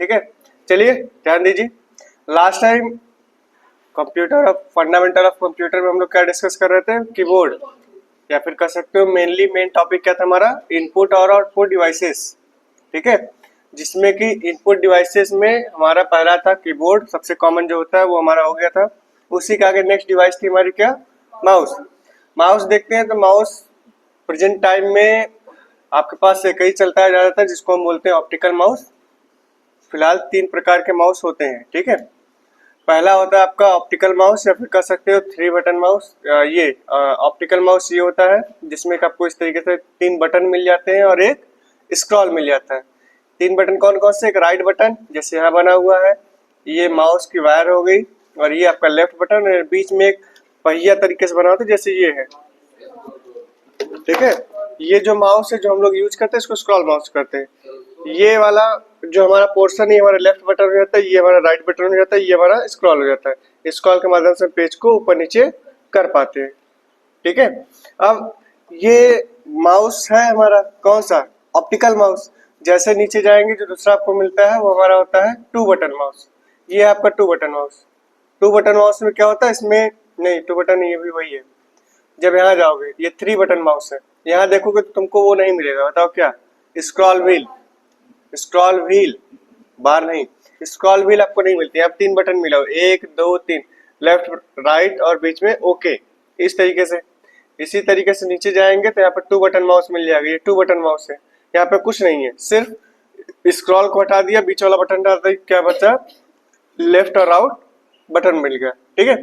ठीक है, चलिए ध्यान दीजिए। Last time computer of fundamental of computer में हम लोग क्या डिस्कस कर रहे थे, कीबोर्ड, या फिर कह सकते हो मेन टॉपिक क्या था हमारा, इनपुट और आउटपुट डिवाइसेस। ठीक है, जिसमें कि इनपुट डिवाइसेस में हमारा पहला था कीबोर्ड, सबसे कॉमन जो होता है वो हमारा हो गया था। उसी के आगे नेक्स्ट डिवाइस थी हमारी क्या, माउस। माउस देखते हैं तो माउस प्रेजेंट टाइम में आपके पास एक ही चलता है ज्यादातर, जिसको हम बोलते हैं ऑप्टिकल माउस। फिलहाल 3 प्रकार के माउस होते हैं। ठीक है, पहला होता है आपका ऑप्टिकल माउस, या फिर कह सकते हो 3 बटन माउस। ये ऑप्टिकल माउस ये होता है जिसमें आपको इस तरीके से 3 बटन मिल जाते हैं और एक स्क्रॉल मिल जाता है। 3 बटन कौन कौन से, एक राइट बटन जैसे यहाँ बना हुआ है, ये माउस की वायर हो गई, और ये आपका लेफ्ट बटन, और बीच में एक पहिया तरीके से बना होता है जैसे ये है। ठीक है, ये जो माउस है जो हम लोग यूज करते हैं इसको स्क्रॉल माउस करते हैं। ये वाला जो हमारा पोर्शन है हमारा लेफ्ट बटन हो जाता है, ये हमारा राइट बटन हो जाता है, ये हमारा स्क्रॉल हो जाता है। स्क्रॉल के माध्यम से पेज को ऊपर नीचे कर पाते हैं। ठीक है, अब ये माउस है हमारा कौन सा, ऑप्टिकल माउस। जैसे नीचे जाएंगे जो दूसरा आपको मिलता है वो हमारा होता है 2 बटन माउस। ये है आपका 2 बटन माउस। 2 बटन माउस में क्या होता है, इसमें नहीं 2 बटन, ये भी वही है। जब यहाँ जाओगे ये 3 बटन माउस है, यहाँ देखोगे तो तुमको वो नहीं मिलेगा, बताओ क्या, स्क्रॉल व्हील। स्क्रॉल व्हील बार नहीं, स्क्रॉल व्हील आपको नहीं मिलती। अब 3 बटन मिला, 1 2 3, लेफ्ट राइट और बीच में ओके, इस तरीके से। इसी तरीके से नीचे जाएंगे तो यहाँ पर 2 बटन माउस मिल जाएगा, ये 2 बटन माउस है। यहाँ पे कुछ नहीं है, सिर्फ स्क्रॉल को हटा दिया, बीच वाला बटन डाल दिया, क्या बचा, लेफ्ट और राउट बटन मिल गया। ठीक है,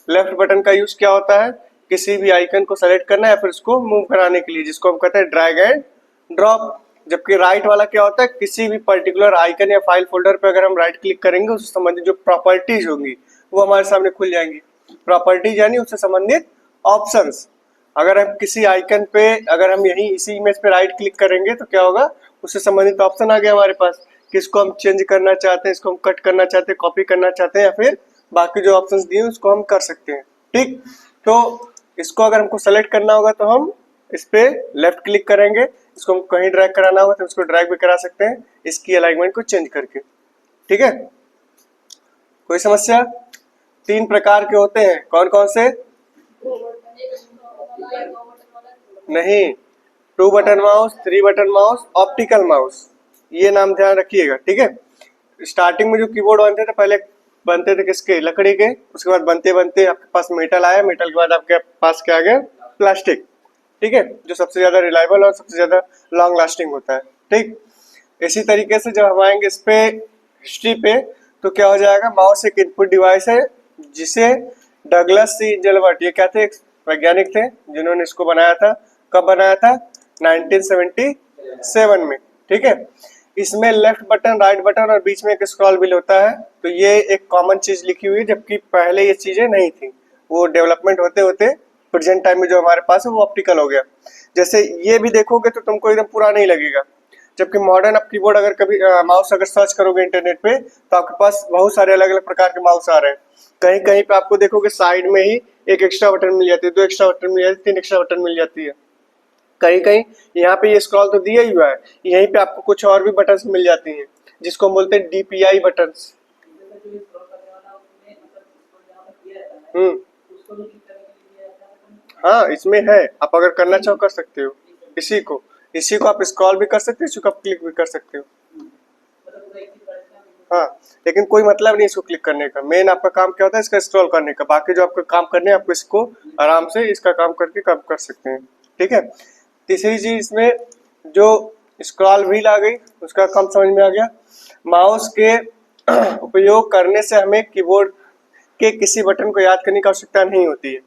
लेफ्ट बटन का यूज क्या होता है, किसी भी आइकन को सेलेक्ट करना है, फिर उसको मूव कराने के लिए, जिसको हम कहते हैं ड्रैग एंड ड्रॉप। जबकि राइट वाला क्या होता है, किसी भी पर्टिकुलर आइकन या फाइल फोल्डर पे अगर हम राइट क्लिक करेंगे उससे संबंधित जो प्रॉपर्टीज होंगी वो हमारे सामने खुल जाएंगी। प्रॉपर्टीज यानी उससे संबंधित ऑप्शंस। अगर हम किसी आइकन पे, अगर हम यही इसी इमेज पे राइट क्लिक करेंगे तो क्या होगा, उससे संबंधित ऑप्शन आ गया हमारे पास, किसको हम चेंज करना चाहते हैं, इसको हम कट करना चाहते हैं, कॉपी करना चाहते हैं, या फिर बाकी जो ऑप्शंस दिए उसको हम कर सकते हैं। ठीक, तो इसको अगर हमको सेलेक्ट करना होगा तो हम इस पे लेफ्ट क्लिक करेंगे, इसको हम कहीं ड्रैग कराना होगा तो इसको ड्रैग भी करा सकते हैं इसकी अलाइनमेंट को चेंज करके। ठीक है, कोई समस्या। 3 प्रकार के होते हैं, कौन कौन से, नहीं 2 button mouse, 3 button mouse, optical mouse, ये नाम ध्यान रखिएगा। ठीक है, स्टार्टिंग में जो कीबोर्ड बनते थे पहले बनते थे किसके, लकड़ी के, उसके बाद बनते बनते आपके पास मेटल आया, मेटल के बाद आपके पास क्या आ गया, प्लास्टिक। ठीक है, जो सबसे ज्यादा रिलायबल और सबसे ज्यादा लॉन्ग लास्टिंग होता है। ठीक, इसी तरीके से जब हम आएंगे इस पे हिस्ट्री पे तो क्या हो जाएगा, माउस एक इनपुट डिवाइस है जिसे डगलस सी एंजलबर्ट, ये क्या थे, वैज्ञानिक थे जिन्होंने इसको बनाया था। कब बनाया था, 1977 में। ठीक है, इसमें लेफ्ट बटन, राइट बटन और बीच में एक स्क्रॉल व्हील होता है। तो ये एक कॉमन चीज लिखी हुई है, जबकि पहले ये चीजें नहीं थी, वो डेवलपमेंट होते होते प्रेजेंट टाइम में जो हमारे पास है वो ऑप्टिकल हो गया। जैसे ये भी देखोगे तो तुमको एकदम पूरा नहीं लगेगा, जबकि मॉडर्न आप कीबोर्ड अगर कभी माउस अगर सर्च करोगे इंटरनेट पे तो आपके पास बहुत सारे अलग अलग प्रकार के माउस आ रहे हैं। कहीं कहीं पे आपको देखोगे साइड में ही एक एक्स्ट्रा बटन मिल जाती है, 2 एक्स्ट्रा बटन मिल जाती है, 3 एक्स्ट्रा बटन मिल जाती है। कहीं कहीं यहाँ पे ये स्क्रॉल तो दिया ही हुआ है, यहीं पे आपको कुछ और भी बटन्स मिल जाती हैं जिसको हम बोलते हैं DPI बटन्स। हाँ, इसमें है, आप अगर करना चाहो कर सकते हो। इसी को आप स्क्रॉल भी कर सकते हो, इसी को आप क्लिक भी कर सकते हो। हाँ, लेकिन कोई मतलब नहीं इसको क्लिक करने का, मेन आपका काम क्या होता है इसका स्क्रॉल करने का। बाकी जो आपको काम करने हैं आपको इसको आराम से इसका काम करके काम कर सकते हैं। ठीक है, तीसरी चीज इसमें जो स्क्रॉल व्हील आ गई उसका काम समझ में आ गया। माउस के उपयोग करने से हमें कीबोर्ड के किसी बटन को याद करने की आवश्यकता नहीं होती है।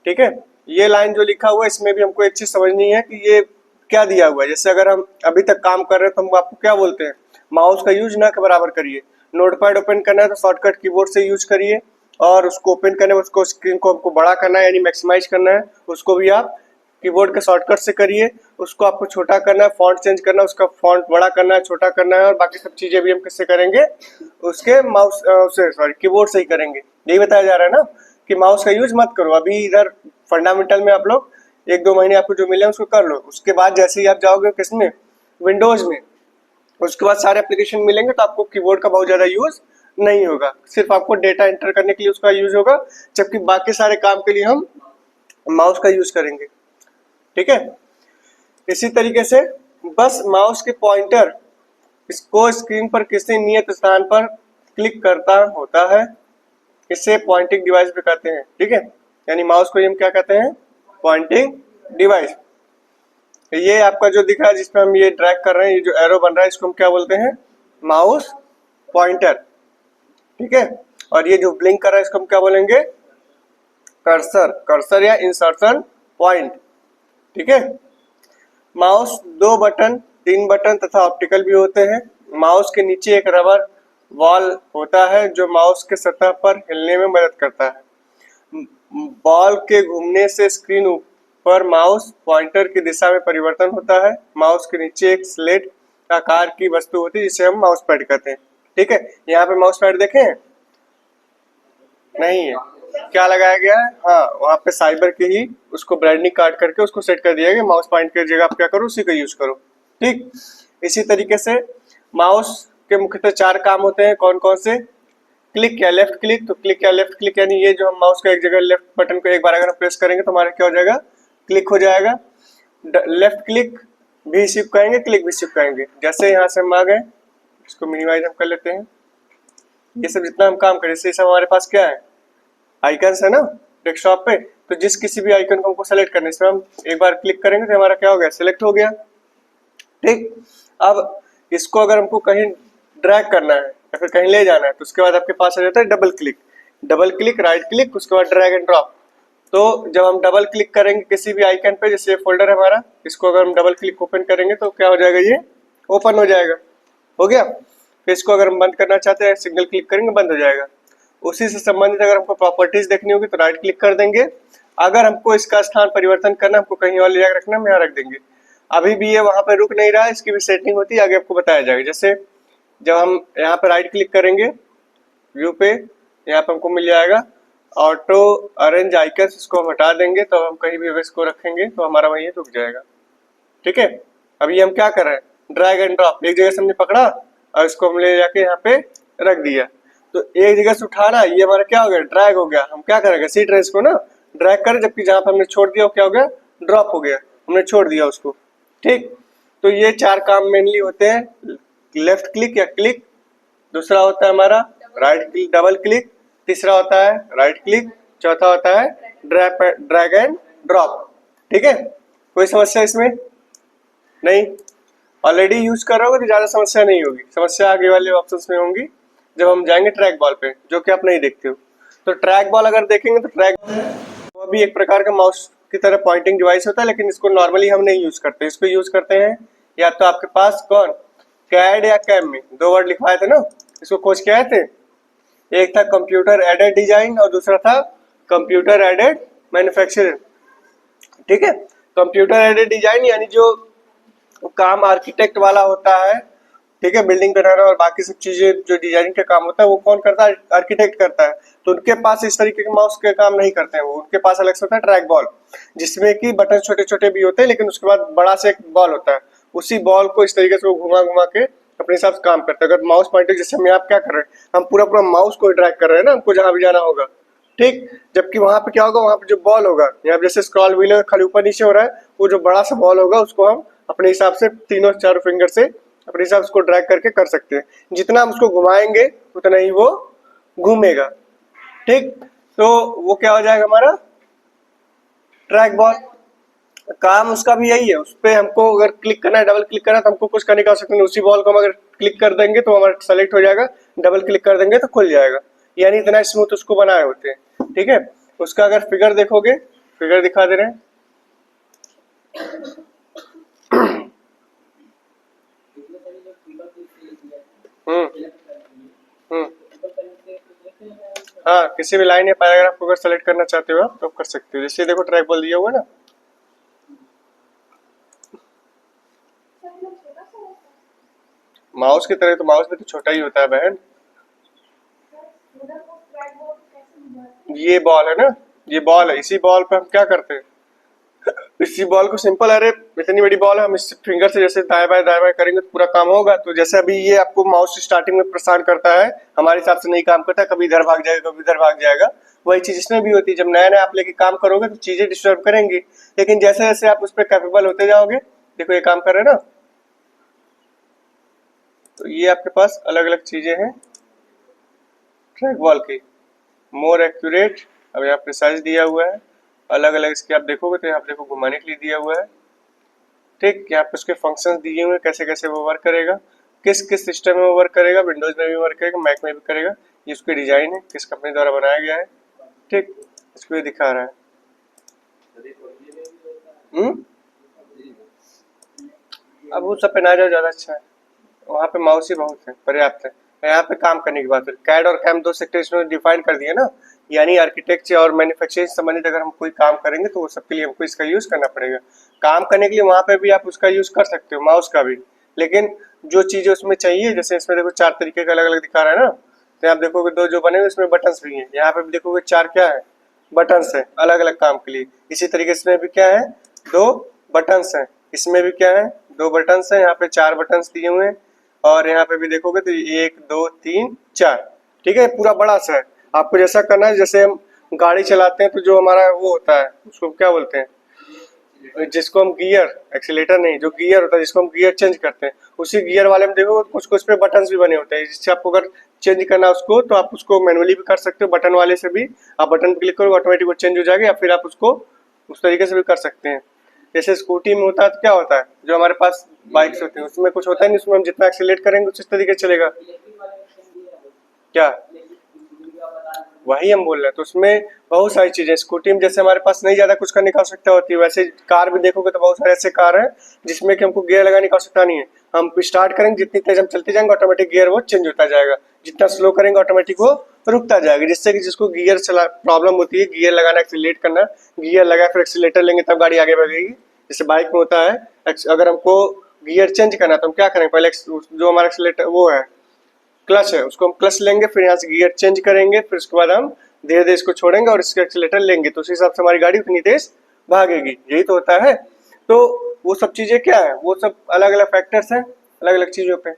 ठीक है, ये लाइन जो लिखा हुआ है इसमें भी हमको एक चीज समझनी है कि ये क्या दिया हुआ है। जैसे अगर हम अभी तक काम कर रहे हैं तो हम आपको क्या बोलते हैं, माउस का यूज ना के बराबर करिए। नोटपैड ओपन करना है तो शॉर्टकट कीबोर्ड से यूज करिए, और उसको ओपन करने में उसको स्क्रीन को आपको बड़ा करना है यानी मैक्सिमाइज करना है, उसको भी आप कीबोर्ड के शॉर्टकट से करिए। उसको आपको छोटा करना है, फॉन्ट चेंज करना है, उसका फॉन्ट बड़ा करना है, छोटा करना है, और बाकी सब चीजें भी हम किससे करेंगे, उसके माउस से सॉरी कीबोर्ड से ही करेंगे। यही बताया जा रहा है ना कि माउस का यूज मत करो। अभी इधर फंडामेंटल में आप लोग 1-2 महीने आपको जो मिले उसको कर लो, उसके बाद जैसे ही आप जाओगे किसमें, विंडोज में, उसके बाद सारे एप्लीकेशन मिलेंगे तो आपको कीबोर्ड का बहुत ज़्यादा यूज़ नहीं होगा, सिर्फ आपको डेटा एंटर करने के लिए उसका यूज़ होगा, जबकि बाकी सारे काम के लिए हम माउस का यूज़ करेंगे। ठीक है, इसी तरीके से बस माउस के पॉइंटर इसको स्क्रीन पर किसी नियत स्थान पर क्लिक करता होता है, इसे पॉइंटिंग डिवाइस भी कहते हैं। ठीक है, यानी माउस को हम क्या कहते हैं, पॉइंटिंग डिवाइस। ये आपका जो दिख रहा है जिसमें हम ये ड्रैग कर रहे हैं, ये जो एरो बन रहा है इसको हम क्या बोलते हैं, माउस पॉइंटर। ठीक है, और ये जो ब्लिंक कर रहा है इसको हम क्या बोलेंगे, कर्सर, कर्सर या इंसर्शन पॉइंट। ठीक है, माउस 2 बटन, 3 बटन तथा ऑप्टिकल भी होते हैं। माउस के नीचे एक रबर बॉल होता है जो माउस के सतह पर हिलने में मदद करता है। बॉल के घूमने से स्क्रीन ऊपर माउस पॉइंटर की दिशा में परिवर्तन होता है। माउस के नीचे एक स्लेट आकार की वस्तु होती है जिसे हम माउस पैड कहते हैं। ठीक है, यहाँ पे माउस पैड देखें, नहीं है, क्या लगाया गया है, हाँ वहाँ पे साइबर की ही उसको ब्रांडिंग काट करके उसको सेट कर दिया गया, माउस पॉइंट की जगह आप क्या करो, उसी का यूज करो। ठीक, इसी तरीके से माउस के मुख्यतः 4 काम होते हैं, कौन कौन से, क्लिक या लेफ्ट क्लिक। तो क्लिक या लेफ्ट क्लिक यानी ये जो हम माउस का एक जगह लेफ्ट बटन को एक बार अगर प्रेस करेंगे तो हमारा क्या हो जाएगा, क्लिक हो जाएगा। लेफ्ट क्लिक भी शिफ्ट करेंगे, क्लिक भी शिफ्ट करेंगे। जैसे यहाँ से हम आ गए, इसको मिनिमाइज हम कर लेते हैं। ये सब जितना हम काम करें, जैसे सब हमारे पास क्या है, आइकन्स है ना डेस्कटॉप पे, तो जिस किसी भी आइकन को हमको सेलेक्ट करने से हम एक बार क्लिक करेंगे तो हमारा क्या हो गया, सिलेक्ट हो गया। ठीक, अब इसको अगर हमको कहीं ड्रैग करना है या फिर कहीं ले जाना है तो उसके बाद आपके पास आ जाता है double click, double click, right click, उसके बाद ड्रैग एंड ड्रॉप। तो जब हम डबल क्लिक करेंगे किसी भी आइकन पे, जैसे ये फोल्डर है हमारा, इसको अगर हम डबल क्लिक ओपन करेंगे तो क्या हो जाएगा, ये ओपन हो जाएगा, हो गया। फिर इसको अगर हम बंद करना चाहते हैं, सिंगल क्लिक करेंगे बंद हो जाएगा। उसी से संबंधित अगर हमको प्रॉपर्टीज देखनी होगी तो राइट क्लिक कर देंगे। अगर हमको इसका स्थान परिवर्तन करना, हमको कहीं और ले जाकर रखना, हम यहाँ रख देंगे। अभी भी ये वहां पर रुक नहीं रहा है, इसकी भी सेटिंग होती है, आगे आपको बताया जाएगा। जैसे जब हम यहाँ पे राइट क्लिक करेंगे व्यू पे, यहाँ पे हमको मिल जाएगा ऑटो अरेंज आइकन्स, इसको हम हटा देंगे तो हम कहीं भी अगर इसको रखेंगे तो हमारा वहीं रुक जाएगा। ठीक है, अभी हम क्या कर रहे हैं, ड्रैग एंड ड्रॉप, एक जगह से हमने पकड़ा और इसको हम ले जाके यहाँ पे रख दिया, तो एक जगह से उठाना, ये हमारा क्या हो गया, ड्रैग हो गया। हम क्या करेंगे, सी ट्रेस को ना ड्रैग करें, जबकि जहां पर हमने छोड़ दिया वो क्या हो गया, ड्रॉप हो गया, हमने छोड़ दिया उसको। ठीक, तो ये 4 काम मेनली होते हैं, लेफ्ट क्लिक या क्लिक, दूसरा होता है हमारा राइट क्लिक डबल क्लिक, तीसरा होता है राइट क्लिक, चौथा होता है ड्रैग एंड ड्रॉप। ठीक है, कोई समस्या इसमें नहीं, ऑलरेडी यूज कर रहा होगा तो ज्यादा समस्या नहीं होगी, समस्या आगे वाले ऑप्शंस में होंगी जब हम जाएंगे ट्रैक बॉल पे, जो कि आप नहीं देखते हो। तो ट्रैक बॉल अगर देखेंगे तो ट्रैक वो भी एक प्रकार का माउस की तरह पॉइंटिंग डिवाइस होता है, लेकिन इसको नॉर्मली हम नहीं यूज करते, इसको यूज करते हैं या तो आपके पास कौन, कैड या कैम में 2 वर्ड लिखवाए थे ना, इसको खोज के आए थे, एक था कंप्यूटर एडेड डिजाइन और दूसरा था कंप्यूटर एडेड मैन्युफैक्चरिंग। ठीक है, कंप्यूटर एडेड डिजाइन यानी जो काम आर्किटेक्ट वाला होता है, ठीक है, बिल्डिंग बनाना और बाकी सब चीजें जो डिजाइनिंग का काम होता है वो कौन करता है, आर्किटेक्ट करता है। तो उनके पास इस तरीके के माउस के काम नहीं करते हैं वो, उनके पास अलग से होता है ट्रैक बॉल, जिसमें कि बटन छोटे छोटे भी होते हैं, लेकिन उसके बाद बड़ा से एक बॉल होता है, उसी बॉल को इस तरीके से वो घुमा घुमा के अपने हिसाब से काम करते हैं। अगर माउस पॉइंटर जैसे हम आप क्या कर रहे हैं, हम पूरा पूरा माउस को ड्रैग कर रहे हैं ना, हमको जहां भी जाना होगा। ठीक, जबकि वहां पे क्या होगा, वहां पे जो बॉल होगा, यहाँ जैसे स्क्रॉल व्हील खाली ऊपर नीचे हो रहा है, वो जो बड़ा सा बॉल होगा उसको हम अपने हिसाब से तीनों 4 फिंगर से अपने हिसाब से उसको ड्रैग करके कर सकते हैं। जितना हम उसको घुमाएंगे उतना ही वो घूमेगा। ठीक, तो वो क्या हो जाएगा हमारा ट्रैक बॉल। काम उसका भी यही है, उस पर हमको अगर क्लिक करना है, डबल क्लिक करना है तो हमको कुछ करने का आवश्यकता नहीं, उसी बॉल को हम अगर क्लिक कर देंगे तो हमारा सेलेक्ट हो जाएगा, डबल क्लिक कर देंगे तो खुल जाएगा, यानी इतना स्मूथ उसको बनाए होते हैं। ठीक है, उसका अगर फिगर देखोगे, फिगर दिखा दे रहे हैं, हाँ, किसी भी लाइन या पैराग्राफ को अगर सेलेक्ट करना चाहते हो आप तो कर सकते हो। जैसे देखो ट्रैक बॉल दिया हुआ ना, माउस की तरह, तो माउस भी तो छोटा ही होता है बहन। ये बॉल है ना, ये बॉल है, इसी बॉल पे हम क्या करते हैं, इसी बॉल को सिंपल, अरे इतनी बड़ी बॉल है, हम इस फिंगर से जैसे दाएं बाएं करेंगे तो पूरा काम होगा। तो जैसे अभी ये आपको माउस स्टार्टिंग में प्रसार करता है, हमारे हिसाब से नहीं काम करता, कभी इधर भाग जाएगा कभी इधर भाग जाएगा। वही चीज इसमें भी होती है, जब नया नया आप लेके काम करोगे तो चीजें डिस्टर्ब करेंगी, लेकिन जैसे जैसे आप उस पर कैपेबल होते जाओगे, देखो ये काम कर रहे हैं ना, तो ये आपके पास अलग अलग चीजें हैं ट्रैक बॉल की। मोर एक्यूरेट, अब यहाँ प्रिसाइज दिया हुआ है, अलग अलग इसके आप देखोगे तो यहाँ देखो घुमाने के लिए दिया हुआ है। ठीक, यहाँ पे उसके फंक्शंस दिए हुए हैं, कैसे कैसे वो वर्क करेगा, किस किस सिस्टम में वो वर्क करेगा, विंडोज में भी वर्क करेगा, मैक में भी करेगा। ये उसकी डिजाइन है, किस कंपनी द्वारा बनाया गया है। ठीक, इसको ये दिखा रहा है। अब वो सब पे ना जाओ, ज्यादा अच्छा है, वहाँ पे माउस ही बहुत है, पर्याप्त है। यहाँ पे काम करने की बात है, कैड और कैम दो सेक्टर इसमें डिफाइन कर दिया ना, यानी आर्किटेक्चर और मैन्युफैक्चरिंग से संबंधित अगर हम कोई काम करेंगे तो वो सबके लिए हमको इसका यूज करना पड़ेगा। काम करने के लिए वहाँ पे भी आप उसका यूज कर सकते हो, माउस का भी, लेकिन जो चीजें उसमें चाहिए, जैसे इसमें देखो 4 तरीके का अलग अलग दिखा रहा है ना, तो आप देखोगे 2 जो बने हुए उसमें बटन्स भी हैं, यहाँ पे भी देखोगे 4 क्या है, बटन्स है, अलग अलग काम के लिए। इसी तरीके से भी क्या है, 2 बटन्स है, इसमें भी क्या है, 2 बटन्स है, यहाँ पे 4 बटन्स दिए हुए हैं, और यहाँ पे भी देखोगे तो 1 2 3 4। ठीक है, पूरा बड़ा सा है। आपको जैसा करना है, जैसे हम गाड़ी चलाते हैं तो जो हमारा वो होता है उसको क्या बोलते हैं, जिसको हम गियर, एक्सीलेटर नहीं, जो गियर होता है जिसको हम गियर चेंज करते हैं, उसी गियर वाले में देखो कुछ कुछ पे बटन्स भी बने होते हैं, जिससे आपको अगर चेंज करना है उसको तो आप उसको मैनुअली भी कर सकते हो, बटन वाले से भी आप बटन क्लिक करो ऑटोमेटिक वो चेंज हो जाएगा, या फिर आप उसको उस तरीके से भी कर सकते हैं। जैसे स्कूटी में होता है तो क्या होता है, जो हमारे पास बाइक्स होती हैं उसमें कुछ होता है नहीं, उसमें हम जितना एक्सीलेट करेंगे उस तरीके से चलेगा। क्या, वही हम बोल रहे हैं, तो उसमें बहुत सारी चीजें, स्कूटी में जैसे हमारे पास नहीं ज्यादा कुछ करने की आवश्यकता होती है, वैसे कार भी देखोगे तो बहुत सारे ऐसे कार हैं जिसमें कि हमको गियर लगाने की आवश्यकता नहीं है। हम स्टार्ट करेंगे, जितनी तेज हम चलते जाएंगे ऑटोमेटिक गियर वो चेंज होता जाएगा, जितना स्लो करेंगे ऑटोमेटिक वो रुकता जाएगा, जिससे कि जिसको गियर चला प्रॉब्लम होती है, गियर लगाना, एक्सीलेट करना, गियर लगा फिर एक्सीलेटर लेंगे तब गाड़ी आगे बढ़ेगी। जैसे बाइक में होता है, अगर हमको गियर चेंज करना तो हम क्या करेंगे, पहले जो हमारा एक्सीलेटर वो है क्लच है, उसको हम क्लच लेंगे, फिर यहाँ से गियर चेंज करेंगे, फिर उसके बाद हम धीरे धीरे इसको छोड़ेंगे और इसका एक्सीलेटर लेंगे, तो उस हिसाब से हमारी गाड़ी उतनी तेज भागेगी। यही तो होता है। तो वो सब चीजें क्या है, वो सब अलग अलग फैक्टर्स हैं अलग अलग चीजों पे।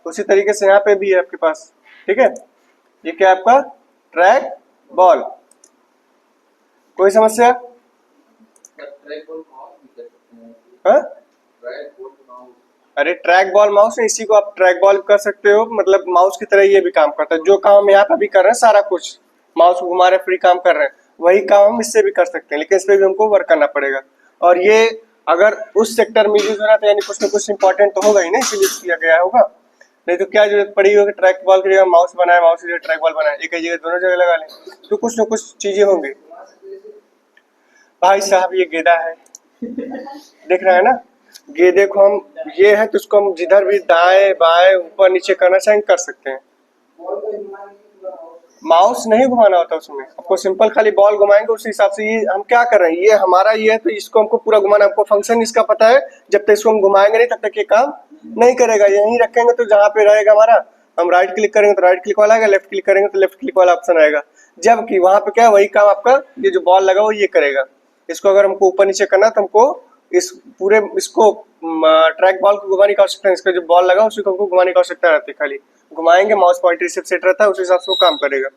उसी तरीके से यहाँ पे भी है आपके पास। ठीक है, ये क्या है आपका ट्रैक बॉल। कोई समस्या? हाँ, अरे ट्रैक बॉल माउस है, इसी को आप ट्रैक बॉल कर सकते हो, मतलब माउस की तरह ये भी काम करता है। जो काम हम यहाँ पे भी कर रहे हैं, सारा कुछ माउस को घुमा रहे फ्री काम कर रहे हैं, वही काम हम इससे भी कर सकते हैं, लेकिन इस पे भी हमको वर्क करना पड़ेगा। और ये अगर उस सेक्टर में यूज हो रहा है तो यानी कुछ ना कुछ इंपॉर्टेंट तो होगा ही ना, इसीलिए किया गया होगा, नहीं तो क्या जरूरत पड़ी होगी ट्रैक बॉल की जगह माउस बनाए, माउस की जगह ट्रैक बॉल बनाए, एक ही जगह दोनों जगह लगा लें, तो कुछ ना कुछ चीजें होंगी। भाई साहब ये गेंदा है, देख रहा है ना, गेंदे को हम, ये है तो उसको हम जिधर भी दाएं बाएं ऊपर नीचे करना चाहें कर सकते हैं। माउस नहीं घुमाना होता उसमें, आपको सिंपल खाली बॉल घुमाएंगे उस हिसाब से। ये हम क्या कर रहे हैं, ये हमारा ये है तो इसको हमको पूरा घुमाना, हमको फंक्शन इसका पता है, जब तक इसको हम घुमाएंगे नहीं तब तक ये काम नहीं करेगा। यहीं रखेंगे तो जहाँ पे रहेगा हमारा, हम राइट क्लिक करेंगे तो राइट क्लिक वाला आएगा, लेफ्ट क्लिक करेंगे तो लेफ्ट क्लिक वाला ऑप्शन आएगा, जबकि वहां पे क्या वही काम आपका ये जो बॉल लगा वो ये करेगा। इसको अगर हमको ऊपर नीचे करना तो हमको इस पूरे इसको ट्रैक बॉल को घुमाने की आवश्यकता है, इसका जो बॉल लगा उसी को हमको घुमाने की आवश्यकता रहती है, खाली घुमाएंगे माउस पॉइंटर सिर्फ सेट रहता है, उस हिसाब से वो काम करेगा।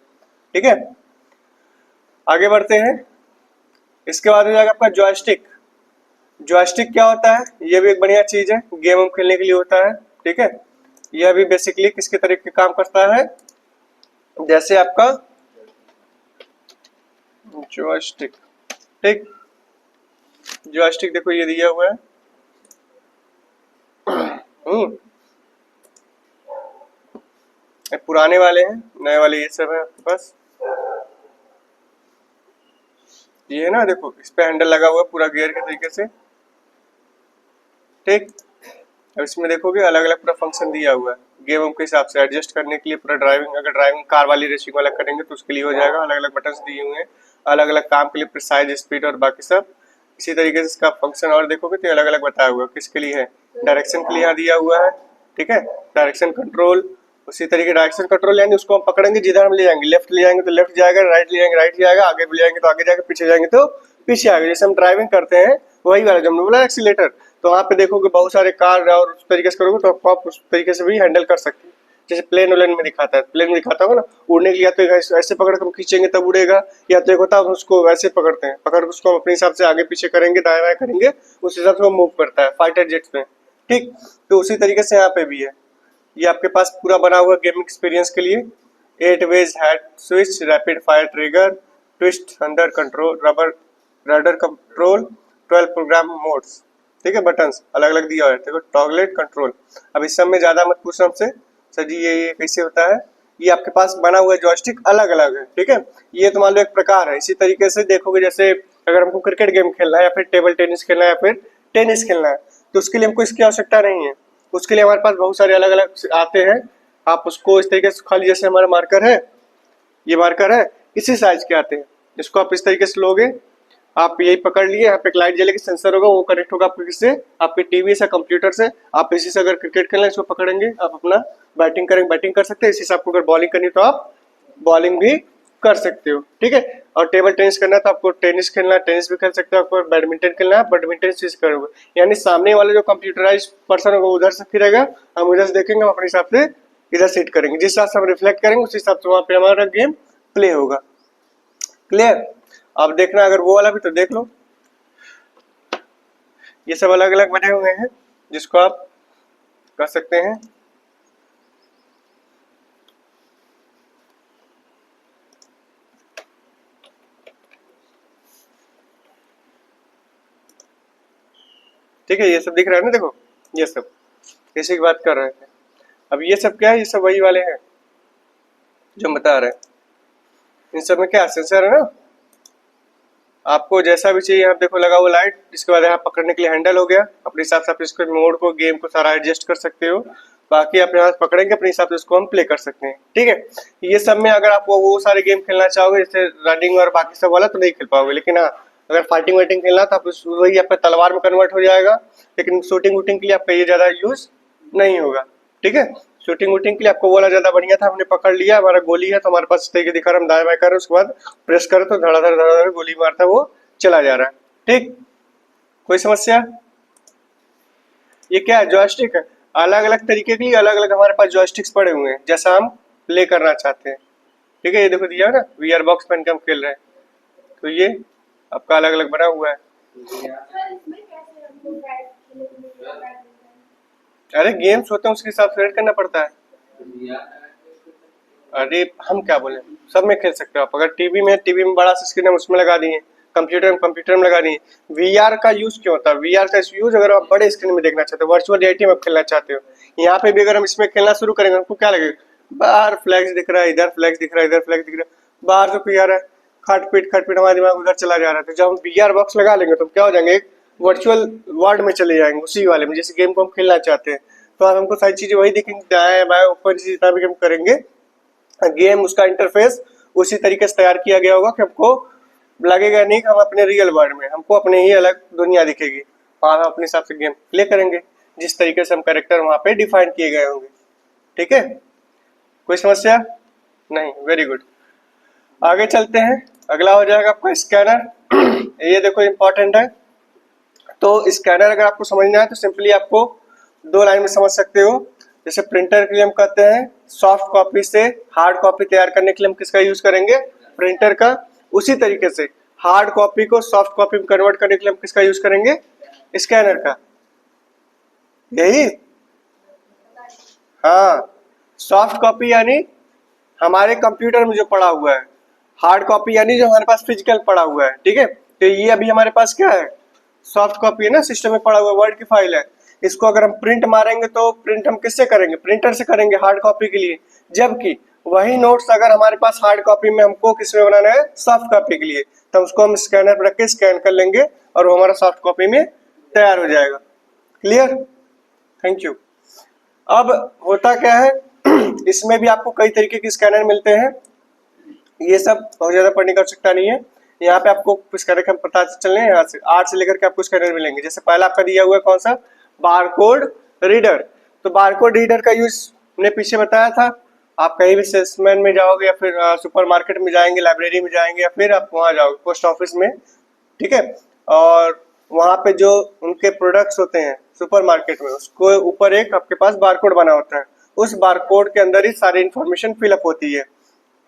ठीक है, आगे बढ़ते हैं। इसके बाद हो जाएगा आपका जॉयस्टिक। जॉयस्टिक क्या होता है, ये भी एक बढ़िया चीज है, गेम हम खेलने के लिए होता है। ठीक है, यह भी बेसिकली किसके तरीके काम करता है, जैसे आपका जॉयस्टिक। ठीक, जॉयस्टिक देखो ये दिया हुआ है, पुराने वाले हैं, नए वाले ये सब है आपके पास। ये है ना, देखो इस पे हैंडल लगा हुआ है पूरा गियर के तरीके से। ठीक, अब इसमें देखोगे अलग अलग पूरा फंक्शन दिया हुआ है, गेम के हिसाब से एडजस्ट करने के लिए पूरा ड्राइविंग, अगर ड्राइविंग कार वाली रेसिंग वाला करेंगे तो उसके लिए हो जाएगा, अलग अलग बटन्स दिए हुए हैं अलग अलग काम के लिए, प्रिसाइज, स्पीड और बाकी सब। इसी तरीके से इसका फंक्शन और देखोगे तो अलग अलग बताया हुआ है किसके लिए है, डायरेक्शन के लिए यहाँ दिया हुआ है। ठीक है, डायरेक्शन कंट्रोल, उसी तरीके डायरेक्शन कंट्रोल यानी उसको हम पकड़ेंगे जिधर हम ले जाएंगे, लेफ्ट ले जाएंगे तो लेफ्ट जाएगा, राइट ले जाएंगे राइट जाएगा, आगे ले जाएंगे तो आगे जाएगा, पीछे जाएंगे तो पीछे आएगा। जैसे हम ड्राइविंग करते हैं वही वाला जो हमने बोला एक्सीलेटर, तो वहाँ पे देखोगे बहुत सारे कार और उस तरीके से करोगे तो आप उस तरीके से भी हैंडल कर सकते हैं। जैसे प्लेन वलेन में दिखाता है, प्लेन में दिखाता होगा ना, उड़ने के लिए या तो ऐसे पकड़ कर खींचेंगे तब उड़ेगा, या तो एक होता है हम उसको ऐसे पकड़ते हैं, पकड़ उसको हम अपने हिसाब से आगे पीछे करेंगे, दाएं बाएं करेंगे, उस हिसाब से वो मूव करता है फाइटर जेट्स में। ठीक, तो उसी तरीके से यहाँ पे भी है। ये आपके पास पूरा बना हुआ गेमिंग एक्सपीरियंस के लिए 8 way head switch, rapid fire trigger, twist under control, rubber rudder control, 12 program modes. ठीक है, बटन्स अलग अलग दिया हुआ है, देखो टॉगलेट कंट्रोल। अब इस सब में ज्यादा मत पूछना हमसे सर जी ये कैसे होता है। ये आपके पास बना हुआ जॉयस्टिक अलग अलग है, ठीक है, ये तो मान लो एक प्रकार है। इसी तरीके से देखोगे जैसे अगर हमको क्रिकेट गेम खेलना है या फिर टेबल टेनिस खेलना है या फिर टेनिस खेलना है, तो उसके लिए हमको इसकी आवश्यकता नहीं है। उसके लिए हमारे पास बहुत सारे अलग अलग आते हैं, आप उसको इस तरीके से खाली, जैसे हमारा मार्कर है, ये मार्कर है, इसी साइज के आते हैं। इसको आप इस तरीके से लोगे, आप यही पकड़ लिए, यहाँ पे एक लाइट जलेगी, सेंसर होगा, वो कनेक्ट होगा आपके किससे, आपके टीवी से, कंप्यूटर से। आप इसी से अगर क्रिकेट खेलना है इसको पकड़ेंगे, आप अपना बैटिंग करेंगे, बैटिंग कर सकते हैं। इसी से आपको अगर बॉलिंग करनी तो आप बॉलिंग भी कर सकते हो, ठीक है। और टेबल टेनिस करना है तो आपको टेनिस खेलना है, टेनिस भी खेल सकते हो। आपको बैडमिंटन खेलना है, बैडमिंटन चीज करोगे। यानी सामने वाले जो कंप्यूटराइज पर्सन होगा उधर से फिरेगा, हम उधर से देखेंगे, हम अपने हिसाब से इधर सेट करेंगे, जिस हिसाब से हम रिफ्लेक्ट करेंगे उस हिसाब से वहां पे हमारा गेम प्ले होगा। क्लियर। अब देखना अगर वो वाला भी तो देख लो, ये सब अलग अलग बने हुए हैं जिसको आप कर सकते हैं। ठीक है, ये सब दिख रहा है ना, देखो ये सब इसी की बात कर रहे थे। अब ये सब क्या है, ये सब वही वाले हैं जो हम बता रहे हैं। इन सब में क्या सेंसर है ना, आपको जैसा भी चाहिए यहाँ देखो लगा हुआ लाइट, इसके बाद यहाँ पकड़ने के लिए हैंडल हो गया, अपने हिसाब से आप इसको मोड को, गेम को सारा एडजस्ट कर सकते हो। बाकी अपने हाथ पकड़ेंगे, अपने हिसाब से इसको हम प्ले कर सकते हैं, ठीक है। ये सब में अगर आप वो सारे गेम खेलना चाहोगे जैसे रनिंग और बाकी सब वाला तो नहीं खेल पाओगे, लेकिन हाँ अगर फाइटिंग वाइटिंग खेलना तो आप वही आपका तलवार में कन्वर्ट हो जाएगा। लेकिन शूटिंग वूटिंग के लिए आपका ये ज्यादा यूज नहीं होगा, ठीक है। शूटिंग वूटिंग के लिए आपको वाला ज्यादा बढ़िया था, हमने पकड़ लिया, हमारा गोली है तो हमारे पास तरीके दिखा रहा, हम दाएं बाएं कर रहे हैं, उसके बाद प्रेस करो तो धड़ाधड़ गोली मारता है, वो चला जा रहा है, ठीक। कोई समस्या। ये क्या है, जॉयस्टिक है। अलग अलग तरीके के लिए अलग अलग हमारे पास जॉयस्टिक्स पड़े हुए हैं, जैसा हम प्ले करना चाहते हैं, ठीक है। ये देखो दिया है ना, वीआर बॉक्स पहन के हम खेल रहे हैं, तो ये आपका अलग अलग बना हुआ है। अरे गेम्स होते हैं उसके हिसाब से रेड करना पड़ता है। अरे हम क्या बोले, सब में खेल सकते हो आप। अगर टीवी में बड़ा सा स्क्रीन है उसमें लगा दिए, कंप्यूटर में लगा दिए। वीआर का यूज क्यों होता है, वीआर का यूज अगर आप बड़े स्क्रीन में देखना चाहते हो, वर्चुअल रियलिटी में आप खेलना चाहते हो, यहाँ पे भी अगर हम इसमें खेलना शुरू करेंगे हमको क्या लगेगा, बाहर फ्लैग्स दिख रहा है, इधर फ्लैग्स दिख रहा है, इधर फ्लैग्स दिख रहा है, बाहर तो पी आ रहा है, खटपीट हमारा दिमाग उधर चला जा रहा है। तो जब हम वीआर बॉक्स लगा लेंगे तो क्या हो जाएंगे, एक वर्चुअल वर्ल्ड में चले जाएंगे, उसी वाले में जिस गेम को हम खेलना चाहते हैं। तो अब हमको सारी चीजें वही दिखेंगी, दाएं बाएं ऊपर जितना भी हम करेंगे गेम, उसका इंटरफेस उसी तरीके से तैयार किया गया होगा कि हमको लगेगा नहीं कि हम अपने रियल वर्ल्ड में, हमको अपने ही अलग दुनिया दिखेगी, वहां हम अपने हिसाब से गेम प्ले करेंगे जिस तरीके से हम कैरेक्टर वहां पे डिफाइन किए गए होंगे, ठीक है। कोई समस्या नहीं, वेरी गुड। आगे चलते हैं, अगला हो जाएगा आपका स्कैनर। ये देखो इंपॉर्टेंट है। तो स्कैनर अगर आपको समझना है तो सिंपली आपको दो लाइन में समझ सकते हो। जैसे प्रिंटर के लिए हम कहते हैं सॉफ्ट कॉपी से हार्ड कॉपी तैयार करने के लिए हम किसका यूज करेंगे, प्रिंटर का। उसी तरीके से हार्ड कॉपी को सॉफ्ट कॉपी में कन्वर्ट करने के लिए हम किसका यूज करेंगे, स्कैनर का। यही, हाँ, सॉफ्ट कॉपी यानी हमारे कंप्यूटर में जो पड़ा हुआ है, हार्ड कॉपी यानी जो हमारे पास फिजिकल पड़ा हुआ है, ठीक है। तो ये अभी हमारे पास क्या है, सॉफ्ट कॉपी है ना, सिस्टम में पड़ा हुआ वर्ड की फाइल है। इसको अगर हम प्रिंट मारेंगे तो प्रिंट हम किससे करेंगे, प्रिंटर से करेंगे हार्ड कॉपी के लिए। जबकि वही नोट्स अगर हमारे पास हार्ड कॉपी में हमको किसमें बनाना है, सॉफ्ट कॉपी के लिए, तो उसको हम स्कैनर पर रख के स्कैन कर लेंगे और वो हमारा सॉफ्ट कॉपी में तैयार हो जाएगा। Clear, thank you. अब होता क्या है, इसमें भी आपको कई तरीके के स्कैनर मिलते हैं, ये सब बहुत ज्यादा पढ़ने की आवश्यकता नहीं है। यहाँ पे आपको स्कैनर का पता चलने, यहाँ से 8 से लेकर के आपको स्कैनर मिलेंगे। जैसे पहला आपका दिया हुआ है कौन सा, बारकोड रीडर। तो बारकोड रीडर का यूज हमने पीछे बताया था। आप कहीं भी सेल्समैन में जाओगे या फिर सुपरमार्केट में जाएंगे, लाइब्रेरी में जाएंगे, या फिर आप वहां जाओगे पोस्ट ऑफिस में, ठीक है, और वहाँ पे जो उनके प्रोडक्ट्स होते हैं सुपरमार्केट में, उसको ऊपर एक आपके पास बारकोड बना होता है, उस बारकोड के अंदर ही सारी इन्फॉर्मेशन फिलअप होती है।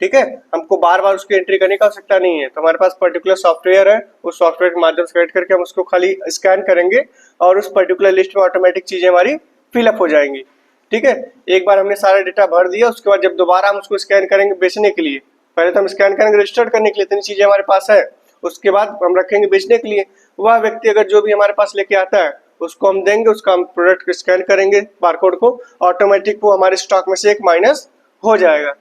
ठीक है, हमको बार बार उसकी एंट्री करने की आवश्यकता नहीं है। तो हमारे पास पर्टिकुलर सॉफ्टवेयर है, उस सॉफ्टवेयर के माध्यम से करके हम उसको खाली स्कैन करेंगे और उस पर्टिकुलर लिस्ट में ऑटोमेटिक चीजें हमारी फिलअप हो जाएंगी। ठीक है, एक बार हमने सारा डेटा भर दिया, उसके बाद जब दोबारा हम उसको स्कैन करेंगे बेचने के लिए, पहले तो हम स्कैन करेंगे रजिस्टर्ड करने के लिए, इतनी चीजें हमारे पास है, उसके बाद हम रखेंगे बेचने के लिए। वह व्यक्ति अगर जो भी हमारे पास लेके आता है उसको हम देंगे, उसका हम प्रोडक्ट स्कैन करेंगे बारकोड को, ऑटोमेटिक वो हमारे स्टॉक में से एक माइनस हो जाएगा।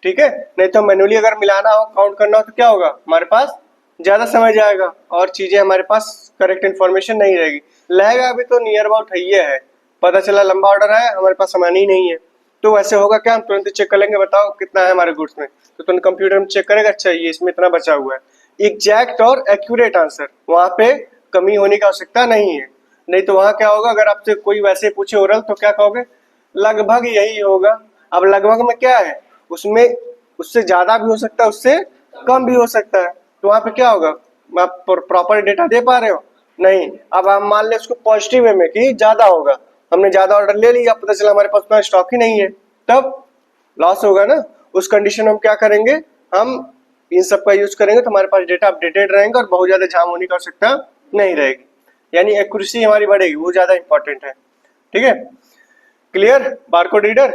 ठीक है, नहीं तो मैन्युअली अगर मिलाना हो, काउंट करना हो, तो क्या होगा, हमारे पास ज्यादा समय जाएगा और चीजें हमारे पास करेक्ट इन्फॉर्मेशन नहीं रहेगी। लगेगा अभी तो नियर अबाउट है, पता चला लंबा ऑर्डर है, हमारे पास सामान ही नहीं है, तो वैसे होगा क्या, हम तुरंत चेक कर लेंगे, बताओ कितना है हमारे गुड्स में, तो तुरंत कंप्यूटर में चेक करेगा, अच्छा ये इसमें इतना बचा हुआ है। एग्जैक्ट और एक्यूरेट आंसर, वहां पे कमी होने की आवश्यकता नहीं है। नहीं तो वहां क्या होगा, अगर आपसे कोई वैसे पूछे ओरल तो क्या कहोगे, लगभग यही होगा। अब लगभग में क्या है, उसमें उससे ज्यादा भी हो सकता है, उससे कम भी हो सकता है, तो वहां पे क्या होगा, आप प्रॉपर डेटा दे पा रहे हो नहीं। अब हम मान लें उसको पॉजिटिव वे में कि ज्यादा होगा, हमने ज्यादा ऑर्डर ले लिया, पता चला हमारे पास उतना स्टॉक ही नहीं है, तब लॉस होगा ना। उस कंडीशन में हम क्या करेंगे, हम इन सब का यूज करेंगे तो हमारे पास डेटा अपडेटेड रहेंगे और बहुत ज्यादा जाम होने की आवश्यकता नहीं रहेगी, यानी एक्यूरेसी हमारी बढ़ेगी, वो ज्यादा इंपॉर्टेंट है। ठीक है, क्लियर, बारकोड रीडर।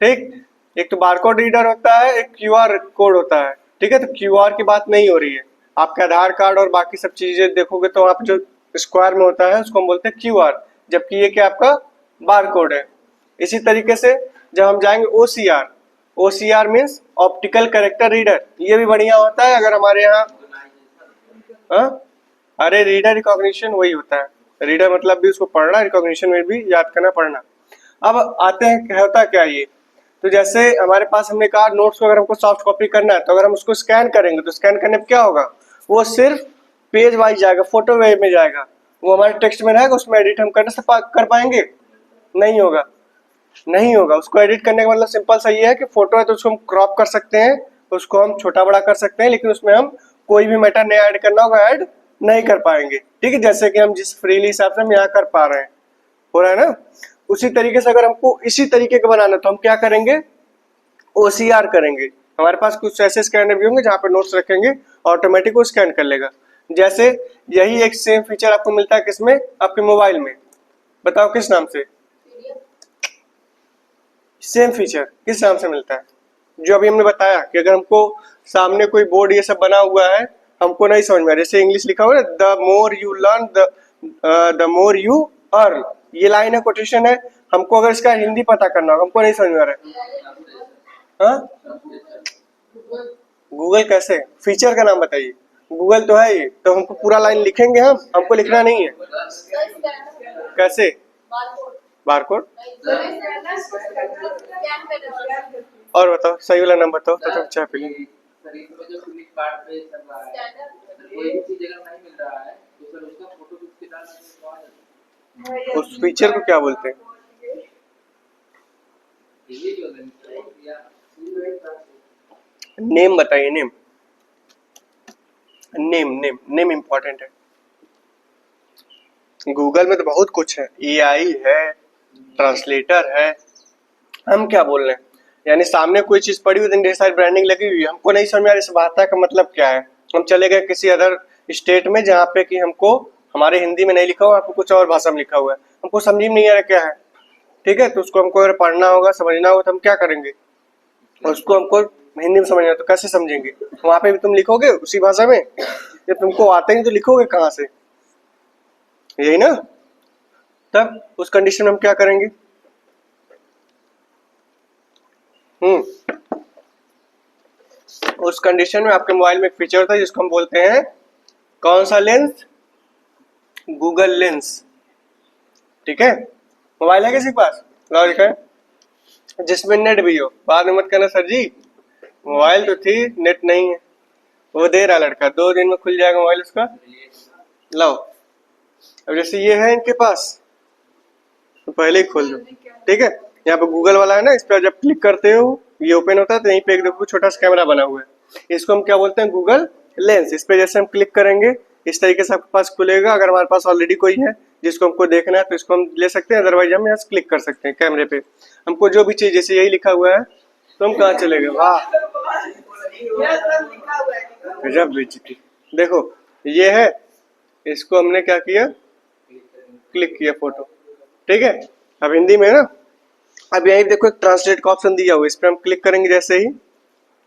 ठीक, एक तो बारकोड रीडर होता है, एक क्यूआर कोड होता है। ठीक है, तो क्यूआर की बात नहीं हो रही है, आपके आधार कार्ड और बाकी सब चीजें देखोगे तो आप जो स्क्वायर में होता है उसको हम बोलते हैं क्यूआर, जबकि ये क्या आपका बारकोड है। इसी तरीके से जब हम जाएंगे OCR, OCR means optical character reader, ये भी बढ़िया होता है अगर हमारे यहाँ। अरे रीडर रिकॉग्निशन वही होता है, रीडर मतलब भी उसको पढ़ना, रिकॉग्निशन में भी याद करना पढ़ना। अब आते हैं होता क्या ये, तो जैसे हमारे पास हमने कहा नोट्स को अगर हमको सॉफ्ट कॉपी करना है, तो अगर हम उसको स्कैन करेंगे तो स्कैन करने पर क्या होगा, वो सिर्फ पेज वाइज जाएगा, फोटो वे में जाएगा, वो हमारे टेक्स्ट में रहेगा, उसमें एडिट हम कर पाएंगे, नहीं होगा, नहीं होगा। उसको एडिट करने का मतलब सिंपल सा ये है कि फोटो है तो उसको हम क्रॉप कर सकते हैं, उसको हम छोटा बड़ा कर सकते हैं, लेकिन उसमें हम कोई भी मैटर नया ऐड करना होगा ऐड नहीं कर पाएंगे। ठीक है, जैसे कि हम जिस फ्रीली हिसाब से हम यहाँ कर पा रहे हैं, हो रहा है ना। उसी तरीके से अगर हमको इसी तरीके का बनाना तो हम क्या करेंगे, ओसीआर करेंगे। हमारे पास कुछ ऐसे स्कैनर भी होंगे जहाँ पे नोट्स रखेंगे, ऑटोमेटिक वो स्कैन कर लेगा। जैसे यही एक सेम फीचर आपको मिलता है किसमें, आपके मोबाइल में, बताओ किस नाम से, सेम फीचर किस नाम से मिलता है, जो अभी हमने बताया कि अगर हमको सामने कोई बोर्ड ये सब बना हुआ है, हमको नहीं समझ में, जैसे इंग्लिश लिखा हुआ है, the more you learn the more you earn, ये लाइन है, कोटेशन है, हमको अगर इसका हिंदी पता करना होगा, हमको नहीं समझ में आ रहा है, हाँ गूगल कैसे, फीचर का नाम बताइए, गूगल तो है ही, तो हमको पूरा लाइन लिखेंगे, हम हमको लिखना नहीं है, कैसे, बारकोड। और बताओ सही वाला नाम बताओ तो चाय पी लेंगे। उस फीचर को क्या बोलते हैं, नेम बताइए, name, name name name important है। गूगल में तो बहुत कुछ है, एआई है, ट्रांसलेटर है, हम क्या बोल रहे हैं, यानी सामने कोई चीज पड़ी हुई, ढेर सारी ब्रांडिंग लगी हुई है, हमको नहीं समझ में आ रही इस भाषा का मतलब क्या है, हम चले गए किसी अदर स्टेट में जहाँ पे कि हमको हमारे हिंदी में नहीं लिखा हुआ, आपको कुछ और भाषा में लिखा हुआ है, हमको समझ में नहीं आ रहा क्या है। ठीक है, तो उसको हमको अगर पढ़ना होगा, समझना होगा, तो हम क्या करेंगे, उसको हमको हिंदी में समझना, तो कैसे समझेंगे, वहां पे भी तुम लिखोगे उसी भाषा में, जब तुमको आते नहीं तो लिखोगे कहाँ से, यही ना। तब उस कंडीशन में हम क्या करेंगे, उस कंडीशन में आपके मोबाइल में एक फीचर होता है जिसको हम बोलते हैं कौन सा लेंस, गूगल लेंस। ठीक है, मोबाइल है किसी के पास, लॉजिक है, जिसमें नेट भी हो, बाद में मत कहना सर जी मोबाइल तो थी नेट नहीं है, वो दे रहा लड़का, 2 दिन में खुल जाएगा मोबाइल उसका, लाओ। अब जैसे ये है इनके पास तो पहले ही खोल दो। ठीक है, यहाँ पे गूगल वाला है ना, इस पर जब क्लिक करते हो ये ओपन होता है, तो यहीं पे एक देखो छोटा सा कैमरा बना हुआ है, इसको हम क्या बोलते हैं, गूगल लेंस। इस पे जैसे हम क्लिक करेंगे इस तरीके से आपके पास खुलेगा। अगर हमारे पास ऑलरेडी कोई है जिसको हमको देखना है तो इसको हम ले सकते हैं, अदरवाइज हम यहाँ से क्लिक कर सकते हैं कैमरे पे। हमको जो भी चीज जैसे यही लिखा हुआ है तो हम कहाँ चले गए, वाह गजब बेइज्जती। देखो ये है, इसको हमने क्या किया, क्लिक किया फोटो, ठीक है। अब हिंदी में ना, अब यही देखो एक ट्रांसलेट का ऑप्शन दिया हुआ है, इस पर हम क्लिक करेंगे जैसे ही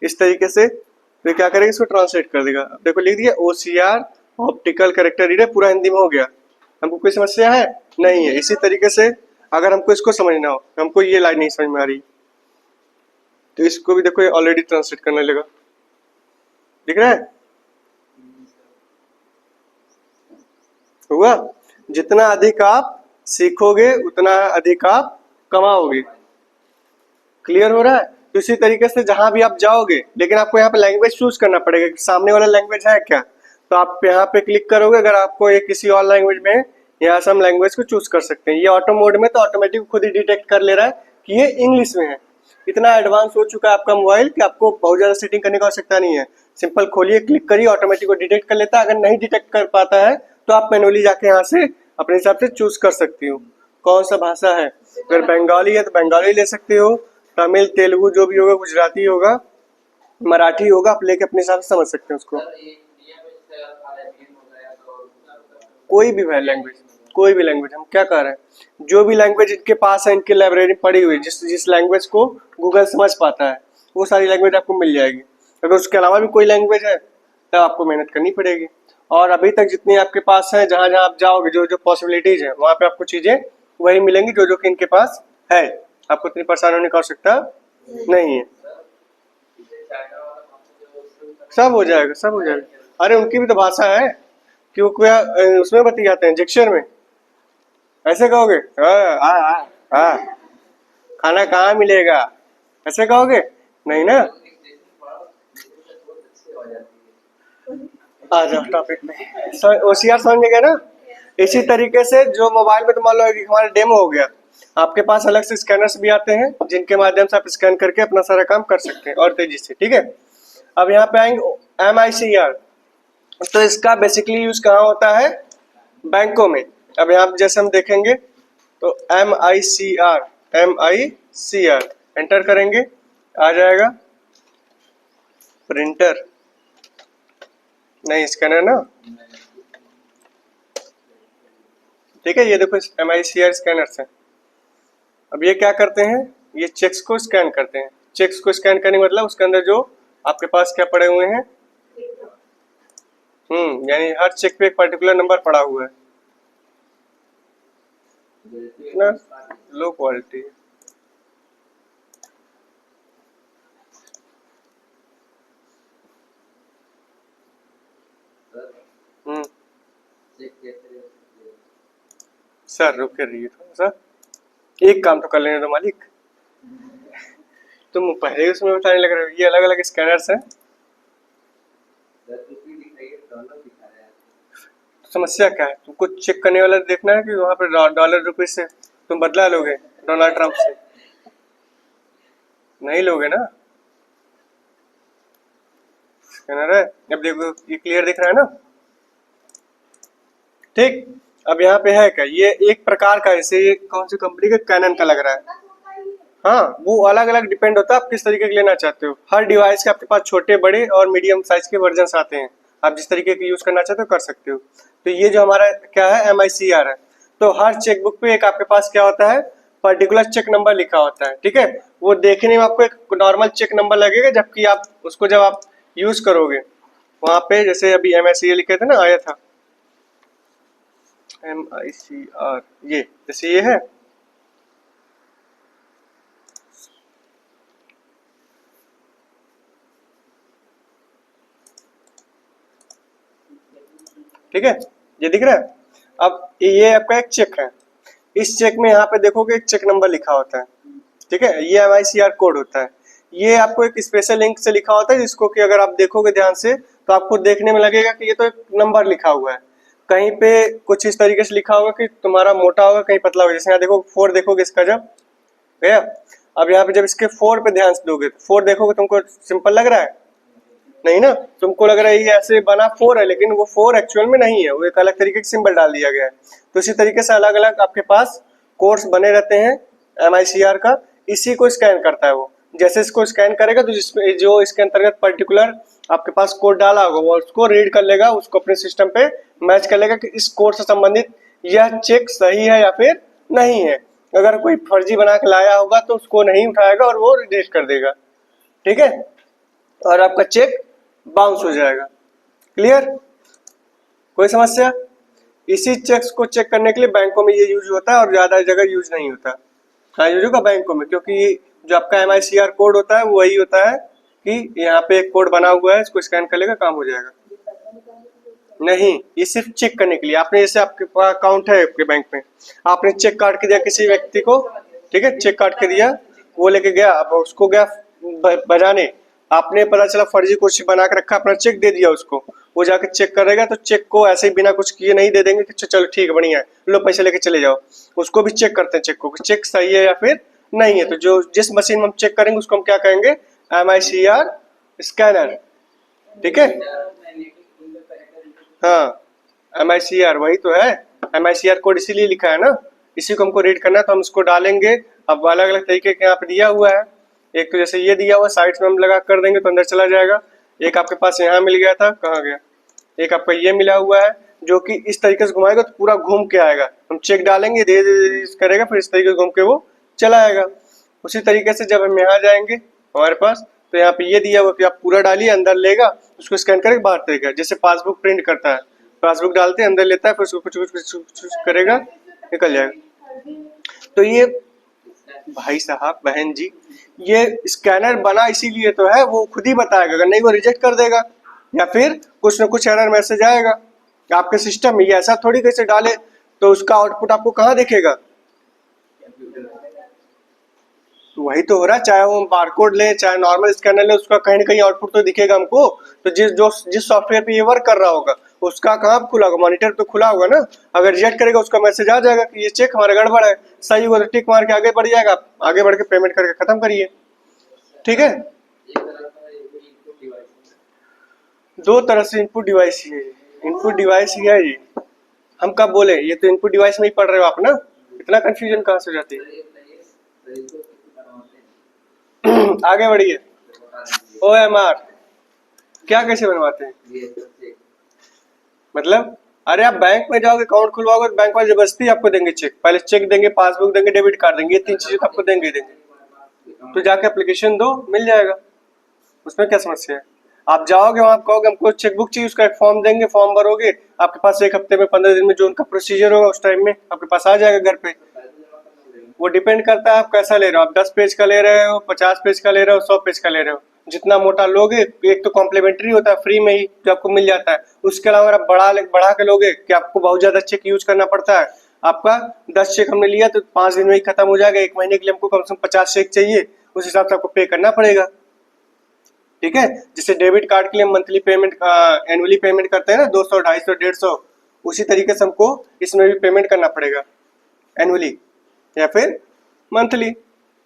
इस तरीके से, तो क्या करेंगे इसको ट्रांसलेट कर देगा। अब देखो लिख दिया OCR ऑप्टिकल कैरेक्टर रीडर, पूरा हिंदी में हो गया। हमको कोई समस्या है नहीं है। इसी तरीके से अगर हमको इसको समझना हो, हमको ये लाइन नहीं समझ में आ रही तो इसको भी देखो ये ऑलरेडी ट्रांसलेट करने लगा, दिख रहा है, हुआ। जितना अधिक आप सीखोगे उतना अधिक आप कमाओगे, क्लियर हो रहा है। तो इसी तरीके से जहां भी आप जाओगे, लेकिन आपको यहाँ पे लैंग्वेज चूज करना पड़ेगा कि सामने वाला लैंग्वेज है क्या, तो आप यहाँ पे क्लिक करोगे। अगर आपको ये किसी और लैंग्वेज में, यहाँ से हम लैंग्वेज को चूज कर सकते हैं। ये ऑटो मोड में तो ऑटोमेटिक खुद ही डिटेक्ट कर ले रहा है कि ये इंग्लिश में है। इतना एडवांस हो चुका है आपका मोबाइल कि आपको बहुत ज्यादा सेटिंग करने की आवश्यकता नहीं है। सिंपल खोलिए, क्लिक करिए, ऑटोमेटिक वो डिटेक्ट कर लेता है। अगर नहीं डिटेक्ट कर पाता है तो आप मैनुअली जाके यहाँ से अपने हिसाब से चूज कर सकती हो कौन सा भाषा है। अगर बंगाली है तो बंगाली ले सकते हो, तमिल, तेलुगु जो भी होगा, गुजराती होगा, मराठी होगा, आप लेके अपने हिसाब से समझ सकते हैं उसको। कोई भी लैंग्वेज, कोई भी लैंग्वेज, हम क्या कह रहे हैं, जो भी लैंग्वेज इनके पास है, इनके लाइब्रेरी पड़ी हुई, जिस लैंग्वेज को गूगल समझ पाता है वो सारी लैंग्वेज आपको मिल जाएगी। अगर उसके अलावा भी कोई लैंग्वेज है तब आपको मेहनत करनी पड़ेगी। और अभी तक जितनी आपके पास है, जहां जहां आप जाओगे, जो जो पॉसिबिलिटीज है, वहां पे आपको चीजें वही मिलेंगी जो जो कि इनके पास है। आपको इतनी परेशानी होने की आवश्यकता नहीं है, सब हो जाएगा, सब हो जाएगा। अरे उनकी भी तो भाषा है कि वो क्या उसमें बतियाते हैं, जिक्शर में। ऐसे कहोगे खाना कहाँ मिलेगा, ऐसे कहोगे नहीं ना। आ जाओ टॉपिक में, OCR समझ में गया ना। इसी तरीके से जो मोबाइल में तो मान लो हमारा डेमो हो गया, आपके पास अलग से स्कैनर्स भी आते हैं जिनके माध्यम से आप स्कैन करके अपना सारा काम कर सकते हैं और तेजी से, ठीक है। अब यहाँ पे आएंगे MICR, तो इसका बेसिकली यूज कहाँ होता है, बैंकों में। अब यहाँ जैसे हम देखेंगे तो MICR एंटर करेंगे, आ जाएगा प्रिंटर, नहीं स्कैनर ना, ठीक है। ये देखो MICR स्कैनर्स हैं। अब ये क्या करते हैं, ये चेक्स को स्कैन करते हैं। चेक्स को स्कैन करने का मतलब उसके अंदर जो आपके पास क्या पड़े हुए हैं, यानी हर चेक पे एक पर्टिकुलर नंबर पड़ा हुआ है। इतना लो क्वालिटी, सर रुक कर रही है थोड़ा सा, एक काम तो कर लेने दो मालिक। तुम पहले उसमें बताने लग रहे हो। ये अलग अलग स्कैनर्स हैं। समस्या क्या है, तुमको चेक करने वाला देखना है कि वहां पे डॉलर रुपए से तुम बदला लोगे डोनाल्ड ट्रंप से, नहीं लोगे ना। स्कैनर है, अब देखो ये क्लियर दिख रहा है ना, ठीक। अब यहाँ पे है क्या, ये एक प्रकार का, ऐसे ये कौन सी कंपनी का, कैनन का लग रहा है। हाँ, वो अलग अलग डिपेंड होता है आप किस तरीके के लेना चाहते हो। हर डिवाइस के आपके पास छोटे, बड़े और मीडियम साइज के वर्जन आते हैं। आप जिस तरीके के यूज करना चाहते हो कर सकते हो। तो ये जो हमारा क्या है, MICR है। तो हर चेकबुक पे एक आपके पास क्या होता है, पर्टिकुलर चेक नंबर लिखा होता है, ठीक है। वो देखने में आपको एक नॉर्मल चेक नंबर लगेगा, जबकि आप उसको जब आप यूज करोगे वहां पे, जैसे अभी MICR लिखे थे ना, आया था MICR, ये जैसे ये है, ठीक है, ये दिख रहा है। अब ये आपका एक चेक है, इस चेक में यहाँ पे देखोगे एक चेक नंबर लिखा होता है, ठीक है। ये MICR कोड होता है। ये आपको एक स्पेशल लिंक से लिखा होता है, जिसको कि अगर आप देखोगे ध्यान से तो आपको देखने में लगेगा कि ये तो एक नंबर लिखा हुआ है। कहीं पे कुछ इस तरीके से लिखा होगा कि तुम्हारा मोटा होगा, कहीं पतला होगा। जैसे यहाँ देखो 4 देखोगे इसका, जब गया। अब यहाँ पे जब इसके 4 पे ध्यान से दोगे तो 4 देखोगे, तुमको सिंपल लग रहा है, नहीं ना, तुमको लग रहा है ये ऐसे बना 4 है, लेकिन वो 4 एक्चुअल में नहीं है, वो एक अलग तरीके का सिंबल डाल दिया गया है। तो इसी तरीके से अलग अलग आपके पास कोड्स बने रहते हैं MICR का, इसी को स्कैन करता है वो। जैसे इसको स्कैन करेगा तो जिसमें जो इसके अंतर्गत पर्टिकुलर आपके पास कोड डाला होगा वो उसको रीड कर लेगा, उसको अपने सिस्टम पे मैच कर लेगा कि इस कोड से संबंधित यह चेक सही है या फिर नहीं है। अगर कोई फर्जी बना के लाया होगा तो उसको नहीं उठाएगा और वो रिजेक्ट कर देगा, ठीक है, और आपका चेक बाउंस हो जाएगा। क्लियर? कोई समस्या? इसी चेक्स को चेक करने के लिए बैंकों में ये यूज होता है और ज्यादा जगह यूज नहीं होता। हाँ, यूज होगा बैंकों में, क्योंकि जो आपका MICR कोड होता है वो वही होता है कि यहाँ पे एक कोड बना हुआ है, इसको स्कैन कर लेगा, काम हो जाएगा। नहीं, ये सिर्फ चेक करने के लिए। आपने जैसे आपके पास अकाउंट है आपके बैंक में, आपने चेक काट के दिया किसी व्यक्ति को, ठीक है, चेक काट के दिया, वो लेके गया, अब उसको गया बजाने, आपने पता चला फर्जी कुछ बना के रखा, अपना चेक दे दिया उसको, वो जाके चेक करेगा तो चेक को ऐसे ही बिना कुछ किए नहीं दे देंगे कि चलो ठीक है बढ़िया है, लो पैसे लेके चले जाओ। उसको भी चेक करते हैं चेक को कि चेक सही है या फिर नहीं है। तो जो जिस मशीन में हम चेक करेंगे उसको हम क्या कहेंगे? MICR स्कैनर, ठीक है। हाँ, MICR वही तो है, MICR कोड इसीलिए लिखा है ना, इसी को हमको रीड करना है, तो हम इसको डालेंगे। अब अलग अलग तरीके के यहाँ पे दिया हुआ है, एक तो जैसे ये दिया हुआ साइड्स में हम लगा कर देंगे तो अंदर चला जाएगा। एक आपके पास यहाँ मिल गया था, कहाँ गया? एक आपका ये मिला हुआ है जो कि इस तरीके से घुमाएगा तो पूरा घूम के आएगा, हम चेक डालेंगे धीरे धीरे करेगा, फिर इस तरीके से घूम के वो चला आएगा। उसी तरीके से जब हम यहाँ जाएंगे हमारे पास, तो यहाँ पे ये दिया हुआ कि आप पूरा डालिए, अंदर लेगा, उसको स्कैन करके बाहर देगा, जैसे पासबुक प्रिंट करता है, पासबुक डालते हैं अंदर लेता है, फिर उसको कुछ कुछ कुछ करेगा, निकल जाएगा। तो ये भाई साहब बहन जी, ये स्कैनर बना इसीलिए तो है, वो खुद ही बताएगा, अगर नहीं वो रिजेक्ट कर देगा या फिर कुछ ना कुछ एरर मैसेज आएगा आपके सिस्टम में। ये ऐसा थोड़ी कैसे डाले तो उसका आउटपुट आपको कहाँ दिखेगा? तो वही तो हो रहा है, चाहे वो बारकोड ले चाहे नॉर्मल स्कैनर ले, उसका कहीं ना कहीं आउटपुट तो दिखेगा हमको। तो जिस सॉफ्टवेयर पे ये वर्क कर रहा होगा उसका कहाँ खुला होगा? मॉनिटर तो खुला होगा ना। अगर रिजेक्ट करेगा उसका मैसेज आ जाएगा कि ये चेक हमारा गड़बड़ है, सही हुआ तो टिक मार के आगे बढ़ जाएगा, आगे बढ़ के पेमेंट करके खत्म करिए, ठीक है। दो तरह से इनपुट डिवाइस ही है, इनपुट डिवाइस ही है ये। हम कब बोले? ये तो इनपुट डिवाइस में ही पढ़ रहे हो आप ना, इतना कंफ्यूजन कहाँ से हो जाती है? आगे बढ़िए। OMR क्या कैसे बनवाते हैं? मतलब अरे आप बैंक में जाओगे, अकाउंट खुलवाओगे तो बैंक वाले जबरदस्ती आपको देंगे चेक, पहले चेक देंगे, पासबुक देंगे, डेबिट कार्ड देंगे, ये 3 चीजें तो आपको देंगे ही देंगे। तो जाके एप्लीकेशन दो, मिल जाएगा, उसमें क्या समस्या है? आप जाओगे वहां कहोगे हमको चेकबुक चाहिए, उसका एक फॉर्म देंगे, फॉर्म भरोगे, आपके पास 1 हफ्ते में 15 दिन में जो उनका प्रोसीजर होगा उस टाइम में आपके पास आ जाएगा घर पे। वो डिपेंड करता है आप कैसा ले रहे हो, आप 10 पेज का ले रहे हो, 50 पेज का ले रहे हो, 100 पेज का ले रहे हो। जितना मोटा लोगे, एक तो कॉम्प्लीमेंट्री होता है फ्री में ही जो आपको मिल जाता है, उसके अलावा अगर बढ़ा के लोगे कि आपको बहुत ज्यादा चेक यूज करना पड़ता है। आपका 10 चेक हमने लिया तो 5 दिन में ही खत्म हो जाएगा, 1 महीने के लिए हमको कम से कम 50 चेक चाहिए, उस हिसाब से आपको पे करना पड़ेगा, ठीक है। जैसे डेबिट कार्ड के लिए मंथली पेमेंट एनुअली पेमेंट करते हैं ना, 200, 250, 150, उसी तरीके से हमको इसमें भी पेमेंट करना पड़ेगा एनुअली या फिर मंथली,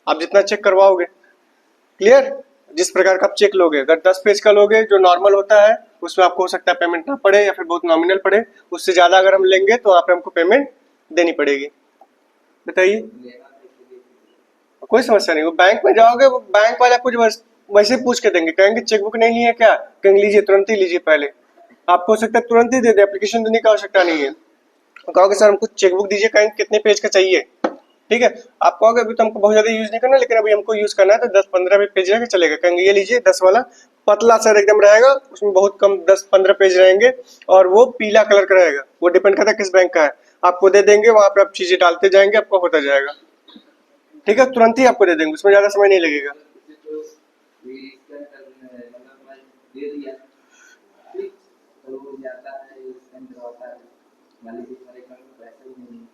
आप जितना चेक करवाओगे। क्लियर? जिस प्रकार का आप चेक लोगे, अगर 10 पेज का लोगे जो नॉर्मल होता है उसमें आपको हो सकता है पेमेंट ना पड़े या फिर बहुत नॉमिनल पड़े, उससे ज्यादा अगर हम लेंगे तो वहाँ पे हमको पेमेंट देनी पड़ेगी। बताइए, कोई समस्या नहीं। वो बैंक में जाओगे, वो बैंक वाले आपको वैसे पूछ के देंगे, कहेंगे चेकबुक नहीं लिए क्या? कहेंगे लीजिए, तुरंत ही लीजिए, पहले आपको हो सकता है तुरंत ही दे दे, एप्लीकेशन देने की आवश्यकता नहीं है। कहोगे सर हमको चेकबुक दीजिए, कहेंगे कितने पेज का चाहिए, ठीक है। आप कहोगे अभी तो हमको बहुत ज्यादा यूज नहीं करना, लेकिन अभी हमको यूज करना है तो 10-15 भी पेज रहेगा चलेगा, कहेंगे ये लीजिए 10 वाला, पतला सर एकदम रहेगा, उसमें बहुत कम 10-15 पेज रहेंगे और वो पीला कलर का रहेगा, वो डिपेंड करता है किस बैंक का है, आपको दे देंगे, वहां पे आप चीजें डालते जाएंगे, आपको होता जाएगा, ठीक है। तुरंत ही आपको दे देंगे, उसमें ज्यादा समय नहीं लगेगा।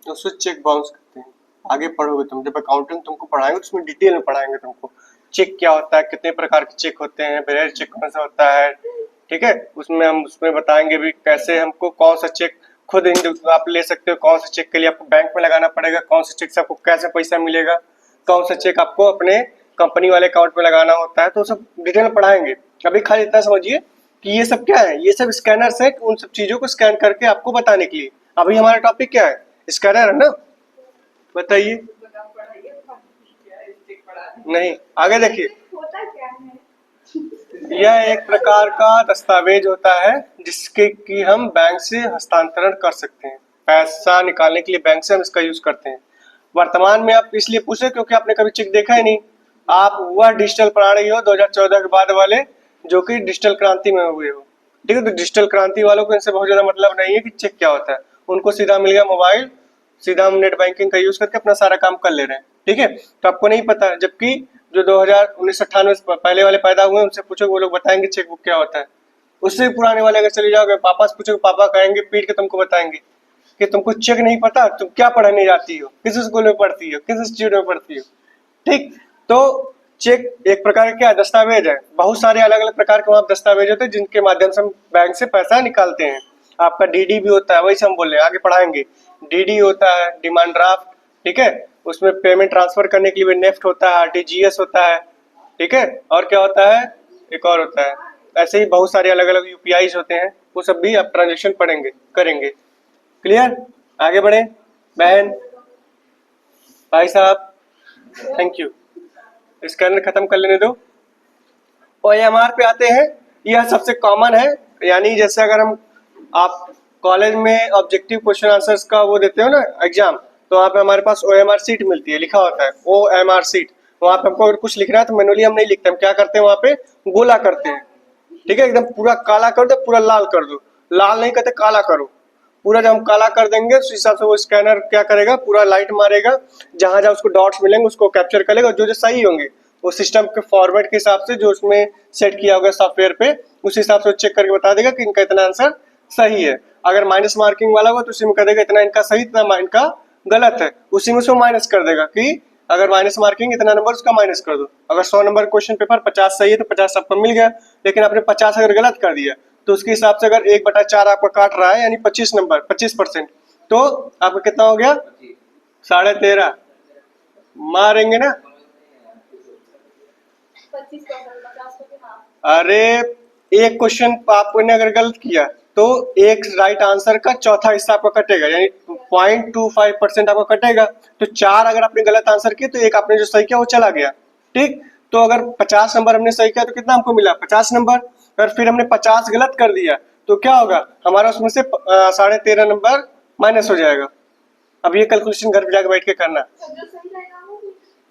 तो उससे चेक बाउंस करते हैं। आगे पढ़ोगे तुम, जब अकाउंटिंग तुमको पढ़ाएंगे तो उसमें डिटेल में पढ़ाएंगे तुमको चेक क्या होता है, कितने प्रकार के चेक होते हैं, ब्रेड चेक कौन सा होता है, ठीक है। उसमें हम उसमें बताएंगे भी कैसे हमको कौन सा चेक खुद आप ले सकते हो, कौन सा चेक के लिए आपको बैंक में लगाना पड़ेगा, कौन सा चेक से आपको कैसे पैसा मिलेगा, कौन सा चेक आपको अपने कंपनी वाले अकाउंट में लगाना होता है, तो सब डिटेल में पढ़ाएंगे। अभी खाली इतना समझिए कि ये सब क्या है, ये सब स्कैनर्स है, उन सब चीजों को स्कैन करके आपको बताने के लिए। अभी हमारा टॉपिक क्या है, स्कैनर है ना, बताइए। नहीं, आगे देखिए। यह एक प्रकार का दस्तावेज होता है जिसके कि हम बैंक से हस्तांतरण कर सकते हैं। पैसा निकालने के लिए बैंक से हम इसका यूज करते हैं। वर्तमान में आप इसलिए पूछे क्योंकि आपने कभी चेक देखा ही नहीं। आप वह डिजिटल प्राणी हो 2014 के बाद वाले, जो कि डिजिटल क्रांति में हुए हो। ठीक है, तो डिजिटल क्रांति वालों को इनसे बहुत ज्यादा मतलब नहीं है कि चेक क्या होता है। उनको सीधा मिल गया मोबाइल, सीधा हम नेट बैंकिंग का यूज करके अपना सारा काम कर ले रहे हैं। ठीक है, तो आपको नहीं पता, जबकि जो 2019-98 से पहले वाले पैदा हुए उनसे पूछो, वो लोग बताएंगे चेक बुक क्या होता है। उससे भी पुराने वाले अगर चले जाओगे, पापा से पूछो, पापा कहेंगे पीट के तुमको बताएंगे कि तुमको चेक नहीं पता, तुम क्या पढ़ने जाती हो, किस स्कूल में पढ़ती हो, किस इंस्टीट्यूट में पढ़ती हो। ठीक, तो चेक एक प्रकार का क्या दस्तावेज है। बहुत सारे अलग अलग प्रकार के वहाँ दस्तावेज होते हैं जिनके माध्यम से हम बैंक से पैसा निकालते हैं। आपका डीडी भी होता है, वही से हम बोल रहे हैं, आगे पढ़ाएंगे। डीडी होता है, डिमांड ड्राफ्ट, ठीक है, उसमें पेमेंट ट्रांसफर करने के लिए नेफ्ट होता है, आरटीजीएस होता है, ठीक है, और क्या होता है, एक और होता है। ऐसे ही बहुत सारे अलग अलग यूपीआईज होते हैं, वो सब भी आप ट्रांजेक्शन पढ़ेंगे, करेंगे। क्लियर, आगे बढ़े बहन, भाई साहब, थैंक यू। स्कैनर खत्म कर लेने दो। ओएमआर पे आते हैं, यह सबसे कॉमन है। यानी जैसे अगर हम, आप कॉलेज में ऑब्जेक्टिव क्वेश्चन आंसर्स का वो देते हो ना एग्जाम, तो वहाँ पे हमारे पास ओएमआर सीट मिलती है, लिखा होता है ओएमआर सीट। वहाँ पे हमको अगर कुछ लिखना है तो मैनुअली हम नहीं लिखते, हम क्या करते हैं वहाँ पे गोला करते हैं। ठीक है, एकदम पूरा काला कर दो, पूरा लाल कर दो, लाल नहीं करते काला करो। पूरा जब हम काला कर देंगे उस हिसाब से वो स्कैनर क्या करेगा, पूरा लाइट मारेगा, जहां जहां उसको डॉट्स मिलेंगे उसको कैप्चर करेगा, जो जो सही होंगे वो सिस्टम के फॉर्मेट के हिसाब से जो उसमें सेट किया होगा सॉफ्टवेयर पे, उस हिसाब से चेक करके बता देगा कि इनका इतना आंसर सही है। अगर माइनस मार्किंग वाला हुआ तो उसी में कर देगा इतना इनका सही, इतना इनका गलत है, उसी में से माइनस कर देगा कि अगर माइनस मार्किंग इतना नंबर उसका माइनस कर दो। अगर 100 नंबर क्वेश्चन पेपर 50 सही है तो 50 आपको मिल गया, लेकिन आपने 50 अगर गलत कर दिया तो उसके हिसाब से अगर 1/4 आपका काट रहा है, यानी 25 नंबर 25%, तो आपका कितना हो गया, 13.5 मारेंगे ना। अरे एक क्वेश्चन आपने अगर गलत किया तो एक राइट आंसर का चौथा हिस्सा आपका कटेगा, यानी 0.25% आपका कटेगा। तो 4 अगर आपने गलत आंसर किए तो एक आपने जो सही किया वो चला गया। ठीक, तो अगर 50 नंबर हमने सही किया तो कितना हमको मिला, 50 नंबर। अगर फिर हमने 50 गलत कर दिया तो क्या होगा, हमारा उसमें से 13.5 नंबर माइनस हो जाएगा। अब ये कैलकुलेशन घर पे जाकर बैठ के करना।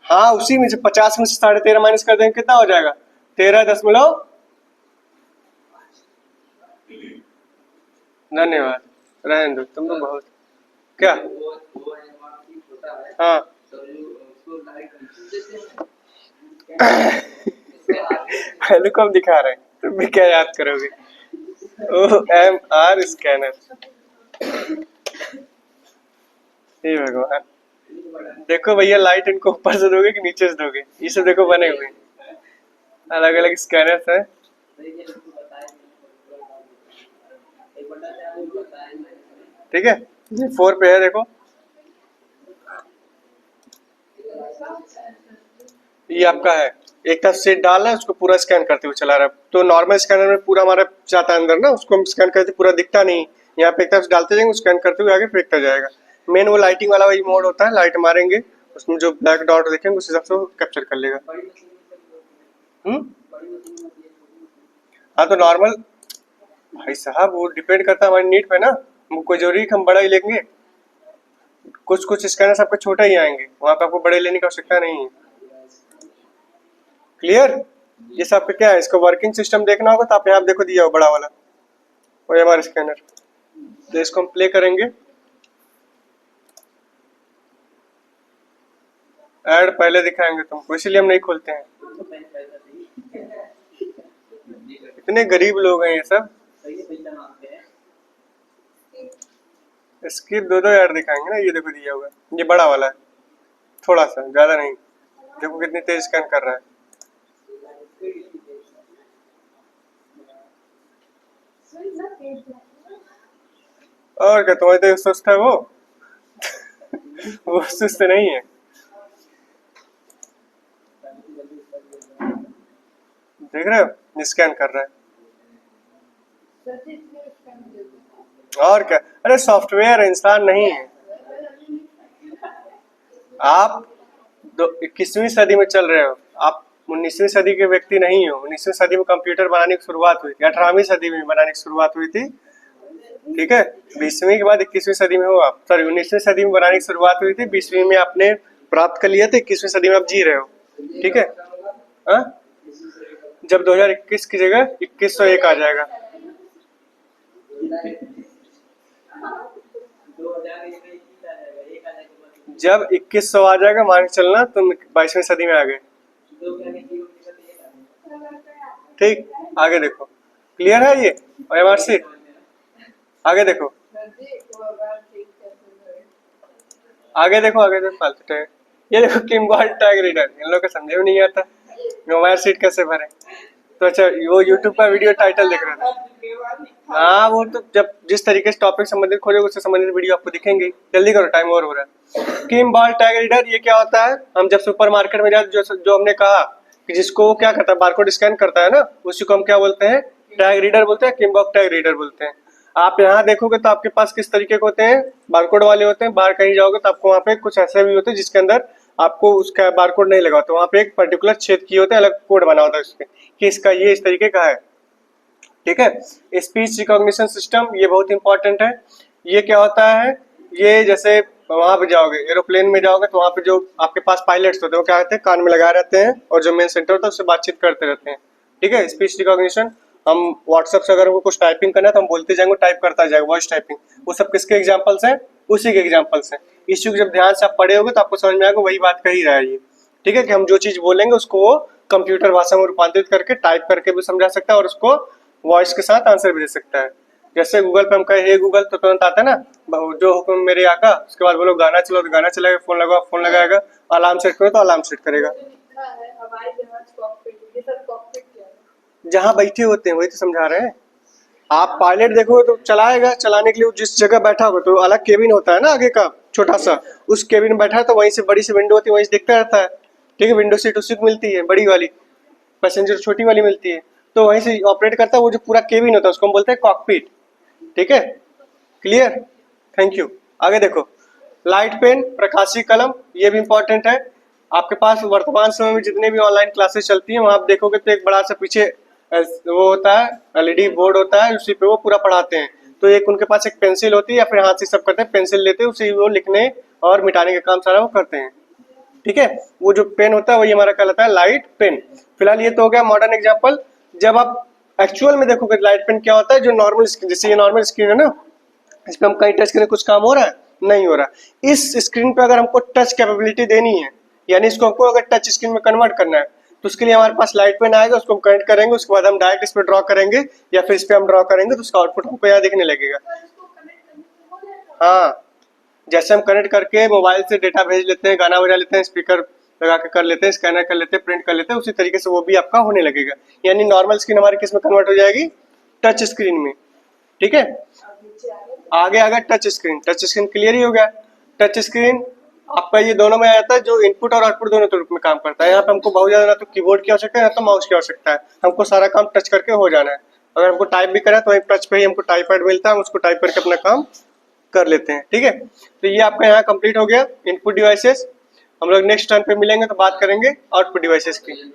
हाँ, उसी में से 50 में से 13.5 माइनस कर देंगे, कितना हो जाएगा, 13.5। धन्यवाद, रहने दो तुम लोग बहुत क्या। हाँ पहले को हम दिखा रहे हैं, तुम भी क्या याद करोगे। OMR स्कैनर, हे भगवान। देखो भैया, लाइट इनको ऊपर से दोगे कि नीचे से दोगे, ये सब देखो बने हुए अलग अलग स्कैनर्स हैं। ठीक है, ये 4 पे है, देखो ये आपका है, एक तरफ सेट डाल है, उसको पूरा स्कैन करते हुए चला रहा है। तो नॉर्मल स्कैनर में पूरा हमारा जाता है अंदर ना, उसको हम स्कैन करते पूरा दिखता नहीं। यहाँ पे एक तरफ डालते जाएंगे, स्कैन करते हुए आगे फेंकता जाएगा। मेन वो लाइटिंग वाला वही मोड होता है, लाइट मारेंगे उसमें जो ब्लैक डॉट देखेंगे उस हिसाब से वो कैप्चर कर लेगा। हाँ तो नॉर्मल, भाई साहब वो डिपेंड करता है हमारी नीड पे ना, हमको कोई जरूरी हम बड़ा ही लेंगे। कुछ कुछ स्कैनर आपको छोटा ही आएंगे, वहाँ पे आपको बड़े लेने की आवश्यकता नहीं है। क्लियर, ये सब क्या है, इसको वर्किंग सिस्टम देखना होगा तो आप यहाँ देखो दिया हो बड़ा वाला OMR स्कैनर। तो इसको हम प्ले करेंगे, ऐड पहले दिखाएंगे तुमको, इसीलिए हम नहीं खोलते हैं। इतने गरीब लोग हैं ये सब, स्किप 2 ऐड दिखाएंगे ना। ये देखो दिया हुआ है, ये बड़ा वाला है, थोड़ा सा ज्यादा नहीं, देखो कितनी तेज स्कैन कर रहा है। और क्या तुम्हारी तो सुस्त है वो वो सुस्त नहीं है। देख रहे हो, स्कैन कर रहा है। और क्या, अरे सॉफ्टवेयर इंसान नहीं है। आप 21वीं सदी में चल रहे हो, आप 19वीं सदी के व्यक्ति नहीं हो। 19वीं सदी में कंप्यूटर बनाने की शुरुआत हुई थी, 18वीं सदी में बनाने की शुरुआत हुई थी, ठीक है। 20वीं के बाद 21वीं सदी में हो आप, सॉरी 19वीं सदी में बनाने की शुरुआत हुई थी, 20वीं में आपने प्राप्त कर लिया था, 21वीं सदी में आप जी रहे हो, ठीक है। हाँ, जब 2021 की जगह 2101 आ जाएगा, जब 2100 आ जाएगा मान के चलना तुम 22वीं सदी में आ गए, ठीक। आगे देखो, क्लियर है ये एमआरसी? आगे देखो, आगे देखो, आगे देखो, फालतू टैग। ये देखो किम्बॉल टैग रीडर, इन लोग को समझे भी नहीं आता मोबाइल सीट कैसे भरे। तो अच्छा, वो यूट्यूब का वीडियो टाइटल देख रहा था। हाँ, वो तो जब जिस तरीके से टॉपिक संबंधित खोजोगे उससे संबंधित वीडियो आपको दिखेंगे। जल्दी करो, टाइम ओवर हो रहा है। किम्बॉल टैग रीडर ये क्या होता है? हम जब सुपरमार्केट में जाते, जो हमने कहा कि जिसको वो क्या करता है, बारकोड स्कैन करता है ना, उसी को हम क्या बोलते हैं? टैग रीडर बोलते हैं, किम्बॉल टैग रीडर बोलते हैं। आप यहाँ देखोगे तो आपके पास किस तरीके के होते हैं? बारकोड वाले होते हैं। बाहर कहीं जाओगे तो आपको वहाँ पे कुछ ऐसे भी होते हैं जिसके अंदर आपको उसका बारकोड नहीं लगा होता, वहाँ पे एक पर्टिकुलर छेद किए होते हैं, अलग कोड बना होता है उसके कि इसका ये इस तरीके का है, ठीक है। स्पीच रिकॉग्निशन सिस्टम ये बहुत इंपॉर्टेंट है। ये क्या होता है? ये जैसे वहां पे जाओगे, एरोप्लेन में जाओगे तो वहां पे जो आपके पास पायलट्स होते हैं वो क्या कहते हैं, कान में लगाए रहते हैं, और जो मेन सेंटर होता है उससे बातचीत करते रहते हैं, ठीक है। स्पीच रिकॉग्निशन, हम व्हाट्सएप से अगर हमको कुछ टाइपिंग करना है तो हम बोलते जाएंगे, टाइप करता जाएगा, वॉइस टाइपिंग। वो सब किसके एग्जाम्पल्स हैं? उसी के एग्जाम्पल्स हैं। इस जब ध्यान से आप पढ़े होगे तो आपको समझ में आएगा वही बात कही रहा है ये, ठीक है, कि हम जो चीज बोलेंगे उसको वो कंप्यूटर भाषा में रूपांतरित करके टाइप करके भी समझा सकता है और उसको वॉइस के साथ आंसर भी दे सकता है। जैसे गूगल पे हम कहे हे गूगल तो तुरंत आता है ना, जो हुक्म मेरे आका, उसके बाद बोलो गाना चलो तो गाना चलेगा, फोन लगाओ फोन लगाएगा, अलार्म सेट करो तो अलार्म सेट करेगा। जहाँ बैठे होते हैं वही तो समझा रहे हैं। आप पायलट देखोगे तो चलाएगा, चलाने के लिए जिस जगह बैठा होगा तो अलग केबिन होता है ना आगे का छोटा सा, उस केबिन में बैठा है तो वहीं से बड़ी सी विंडो होती है, वहीं से देखता रहता है, ठीक है। विंडो सीट उसी को मिलती है, बड़ी वाली, पैसेंजर छोटी वाली मिलती है, तो वहीं से ऑपरेट करता है। वो जो पूरा केबिन होता है उसको हम बोलते हैं कॉकपिट, ठीक है। Clear, thank you. आगे देखो, लाइट पेन, प्रकाशी कलम, ये भी इंपॉर्टेंट है। आपके पास वर्तमान समय में जितने भी ऑनलाइन क्लासेस चलती हैं वहां आप देखोगे तो एक बड़ा सा पीछे वो होता है, एलईडी बोर्ड होता है, उसी पे वो पूरा पढ़ाते हैं। तो एक उनके पास एक पेंसिल होती है या फिर हाथ से सब करते हैं, पेंसिल लेते हैं, उसी वो लिखने और मिटाने का काम सारा वो करते हैं, ठीक है। वो जो पेन होता है वही हमारा कहलाता है लाइट पेन। फिलहाल ये तो हो गया मॉडर्न एग्जांपल। जब आप एक्चुअल में देखोगे लाइट पेन क्या होता है, जो नॉर्मल स्क्रीन, जैसे ये नॉर्मल स्क्रीन है ना, इस पे हम कहीं टच करें कुछ काम हो रहा है? नहीं हो रहा। इस स्क्रीन पे अगर हमको टच कैपेबिलिटी देनी है, यानी इसको हमको अगर टच स्क्रीन में कन्वर्ट करना है, तो उसके लिए हमारे पास लाइट पेन आएगा, उसको हम कनेक्ट करेंगे, उसके बाद हम डायरेक्ट इस पे ड्रॉ करेंगे या फिर इस पे हम ड्रॉ करेंगे तो उसका आउटपुट हमको यहाँ दिखने लगेगा। हाँ, जैसे हम कनेक्ट करके मोबाइल से डेटा भेज लेते हैं, गाना बजा लेते हैं, स्पीकर लगा के कर लेते हैं, स्कैनर कर लेते हैं, प्रिंट कर लेते हैं, उसी तरीके से वो भी आपका होने लगेगा। यानी नॉर्मल स्क्रीन हमारी किस में कन्वर्ट हो जाएगी? टच स्क्रीन में, ठीक है। आगे आ गया touch screen. Touch screen clear ही हो गया। टच स्क्रीन आपका ये दोनों में आ जाता है, जो इनपुट और आउटपुट दोनों रूप में काम करता है। यहाँ पे हमको बहुत ज्यादा ना तो कीबोर्ड की आवश्यकता है ना तो माउस की आवश्यकता है, हमको सारा काम टच करके हो जाना है। अगर हमको टाइप भी करा तो टच पे ही हमको टाइप पैड मिलता है, हम उसको टाइप करके अपना काम कर लेते हैं, ठीक है। तो ये आपका यहाँ कंप्लीट हो गया इनपुट डिवाइसेस। हम लोग नेक्स्ट टर्न पे मिलेंगे तो बात करेंगे आउटपुट डिवाइसेस की।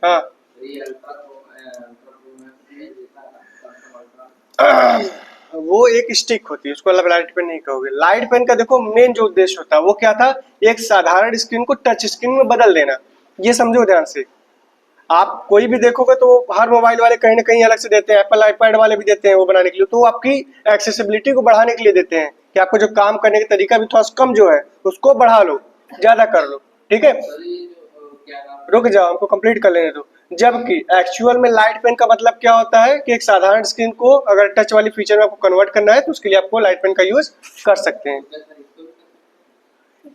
हाँ वो एक स्टिक होती है, उसको लाइट पेन नहीं कहोगे। लाइट पेन का देखो मेन जो उद्देश्य होता है वो क्या था, एक साधारण स्क्रीन को टच स्क्रीन में बदल देना। ये समझो ध्यान से। आप कोई भी देखोगे तो हर मोबाइल वाले कहीं ना कहीं अलग से देते हैं, एप्पल आईपैड वाले भी देते हैं वो बनाने के लिए, तो आपकी एक्सेसिबिलिटी को बढ़ाने के लिए देते हैं कि आपको जो काम करने का तरीका भी थोड़ा कम जो है उसको बढ़ा लो, ज्यादा कर लो, ठीक है। रुक जाओ, हमको कंप्लीट कर लेने दो। जबकि एक्चुअल में लाइट पेन का मतलब क्या होता है कि एक साधारण स्क्रीन को अगर टच वाली फीचर में आपको कन्वर्ट करना है तो उसके लिए आपको लाइट पेन का यूज कर सकते हैं।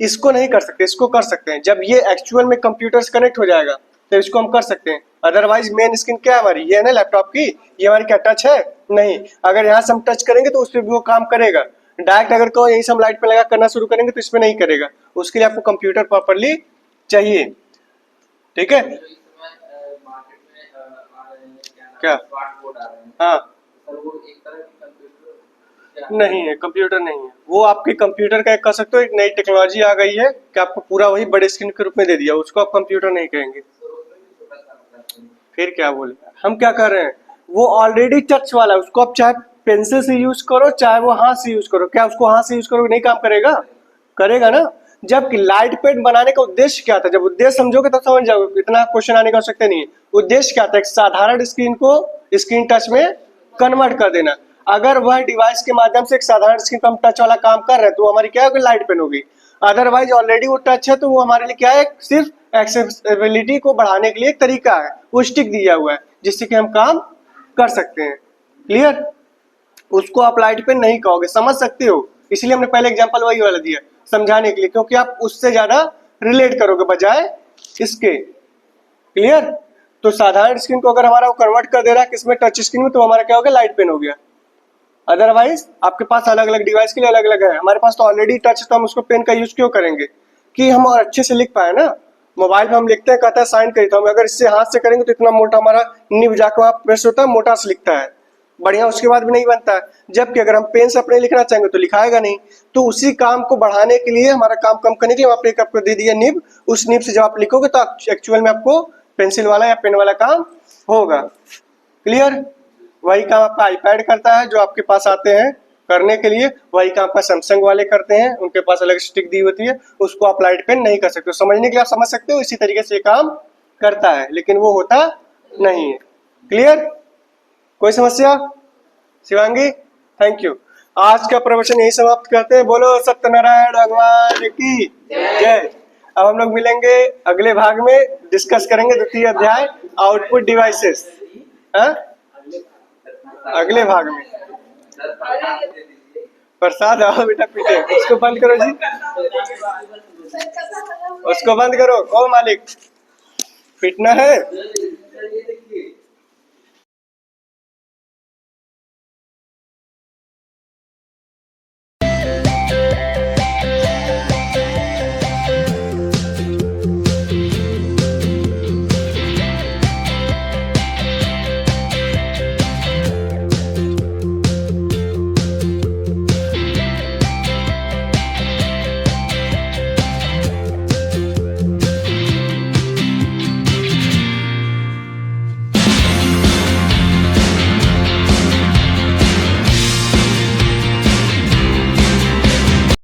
इसको नहीं कर सकते, इसको कर सकते हैं जब ये एक्चुअल में कंप्यूटर से कनेक्ट हो जाएगा तो इसको हम कर सकते हैं। अदरवाइज मेन स्क्रीन क्या है हमारी, ये है ना लैपटॉप की, ये हमारी क्या टच है? नहीं। अगर यहाँ से हम टच करेंगे तो उस पर भी वो काम करेगा। डायरेक्ट अगर को यहीं से हम लाइट पे लगा करना शुरू करेंगे तो इसमें नहीं करेगा, उसके लिए आपको कंप्यूटर प्रॉपरली चाहिए, ठीक है। क्या? स्मार्ट बोर्ड आ रहे हैं हाँ, सर, वो एक तरह की कंप्यूटर नहीं है, कंप्यूटर नहीं है वो। आपके कंप्यूटर का एक कह सकते हो, एक नई टेक्नोलॉजी आ गई है कि आपको पूरा वही बड़े स्क्रीन के रूप में दे दिया, उसको आप कंप्यूटर नहीं कहेंगे। छोटा सा होता है। फिर क्या बोले, हम क्या कर रहे हैं, वो ऑलरेडी टच वाला है, उसको आप चाहे पेंसिल से यूज करो चाहे वो हाथ से यूज करो, क्या उसको हाथ से यूज करो नहीं काम करेगा? करेगा ना। जबकि लाइट पेन बनाने का उद्देश्य क्या था, जब उद्देश्य समझोगे तब समझ जाओगे, इतना क्वेश्चन आने का आवश्यकता नहीं है। उद्देश्य क्या था, एक साधारण स्क्रीन को स्क्रीन टच में कन्वर्ट कर देना। अगर वह डिवाइस के माध्यम से एक साधारण स्क्रीन पर हम टच वाला काम कर रहे हैं तो हमारी क्या होगी, लाइट पेन होगी। अदरवाइज ऑलरेडी वो टच है तो वो हमारे लिए क्या है, सिर्फ एक्सेसिबिलिटी को बढ़ाने के लिए एक तरीका है, वो स्टिक दिया हुआ है जिससे कि हम काम कर सकते हैं। क्लियर? उसको आप लाइट पेन नहीं कहोगे, समझ सकते हो, इसलिए हमने पहले एग्जांपल वही वाला दिया समझाने के लिए, क्योंकि आप उससे ज्यादा रिलेट करोगे बजाय इसके। क्लियर? तो साधारण स्क्रीन को अगर हमारा वो कन्वर्ट कर दे रहा है किसमें, टच स्क्रीन में, तो हमारा क्या हो गया, लाइट पेन हो गया। अदरवाइज आपके पास अलग अलग डिवाइस के लिए अलग अलग है, हमारे पास तो ऑलरेडी टच है तो हम उसको पेन का यूज क्यों करेंगे, कि हम और अच्छे से लिख पाए ना। मोबाइल में हम लिखते हैं, कहता है साइन करी, तो हम अगर इससे हाथ से करेंगे तो इतना मोटा हमारा निब जाकर वहाँ प्रेस होता है, मोटा से लिखता है, बढ़िया उसके बाद भी नहीं बनता है। जबकि अगर हम पेन से अपने लिखना चाहेंगे तो लिखाएगा नहीं। तो उसी काम को बढ़ाने के लिए, हमारा काम कम करने के लिए आपने आपको दे दिया निब, उस निब से जब आप लिखोगे तो एक्चुअल में आपको पेंसिल वाला या पेन वाला काम होगा। क्लियर? वही काम आपका आईपैड करता है, जो आपके पास आते हैं करने के लिए, वही काम आपका सैमसंग वाले करते हैं, उनके पास अलग स्टिक दी होती है, उसको आप लाइट पेन नहीं कर सकते हो। समझने के लिए आप समझ सकते हो, इसी तरीके से काम करता है, लेकिन वो होता नहीं है। क्लियर? कोई समस्या? Shivangi, thank you. आज का प्रवचन यही समाप्त करते हैं। बोलो सत्यनारायण भगवान की जय। अब हम लोग मिलेंगे अगले भाग में, डिस्कस करेंगे द्वितीय अध्याय आउटपुट डिवाइसेस। हाँ, अगले भाग में। प्रसाद आओ बेटा पीछे, उसको बंद करो जी, उसको बंद करो। ओ मालिक, पीटना है।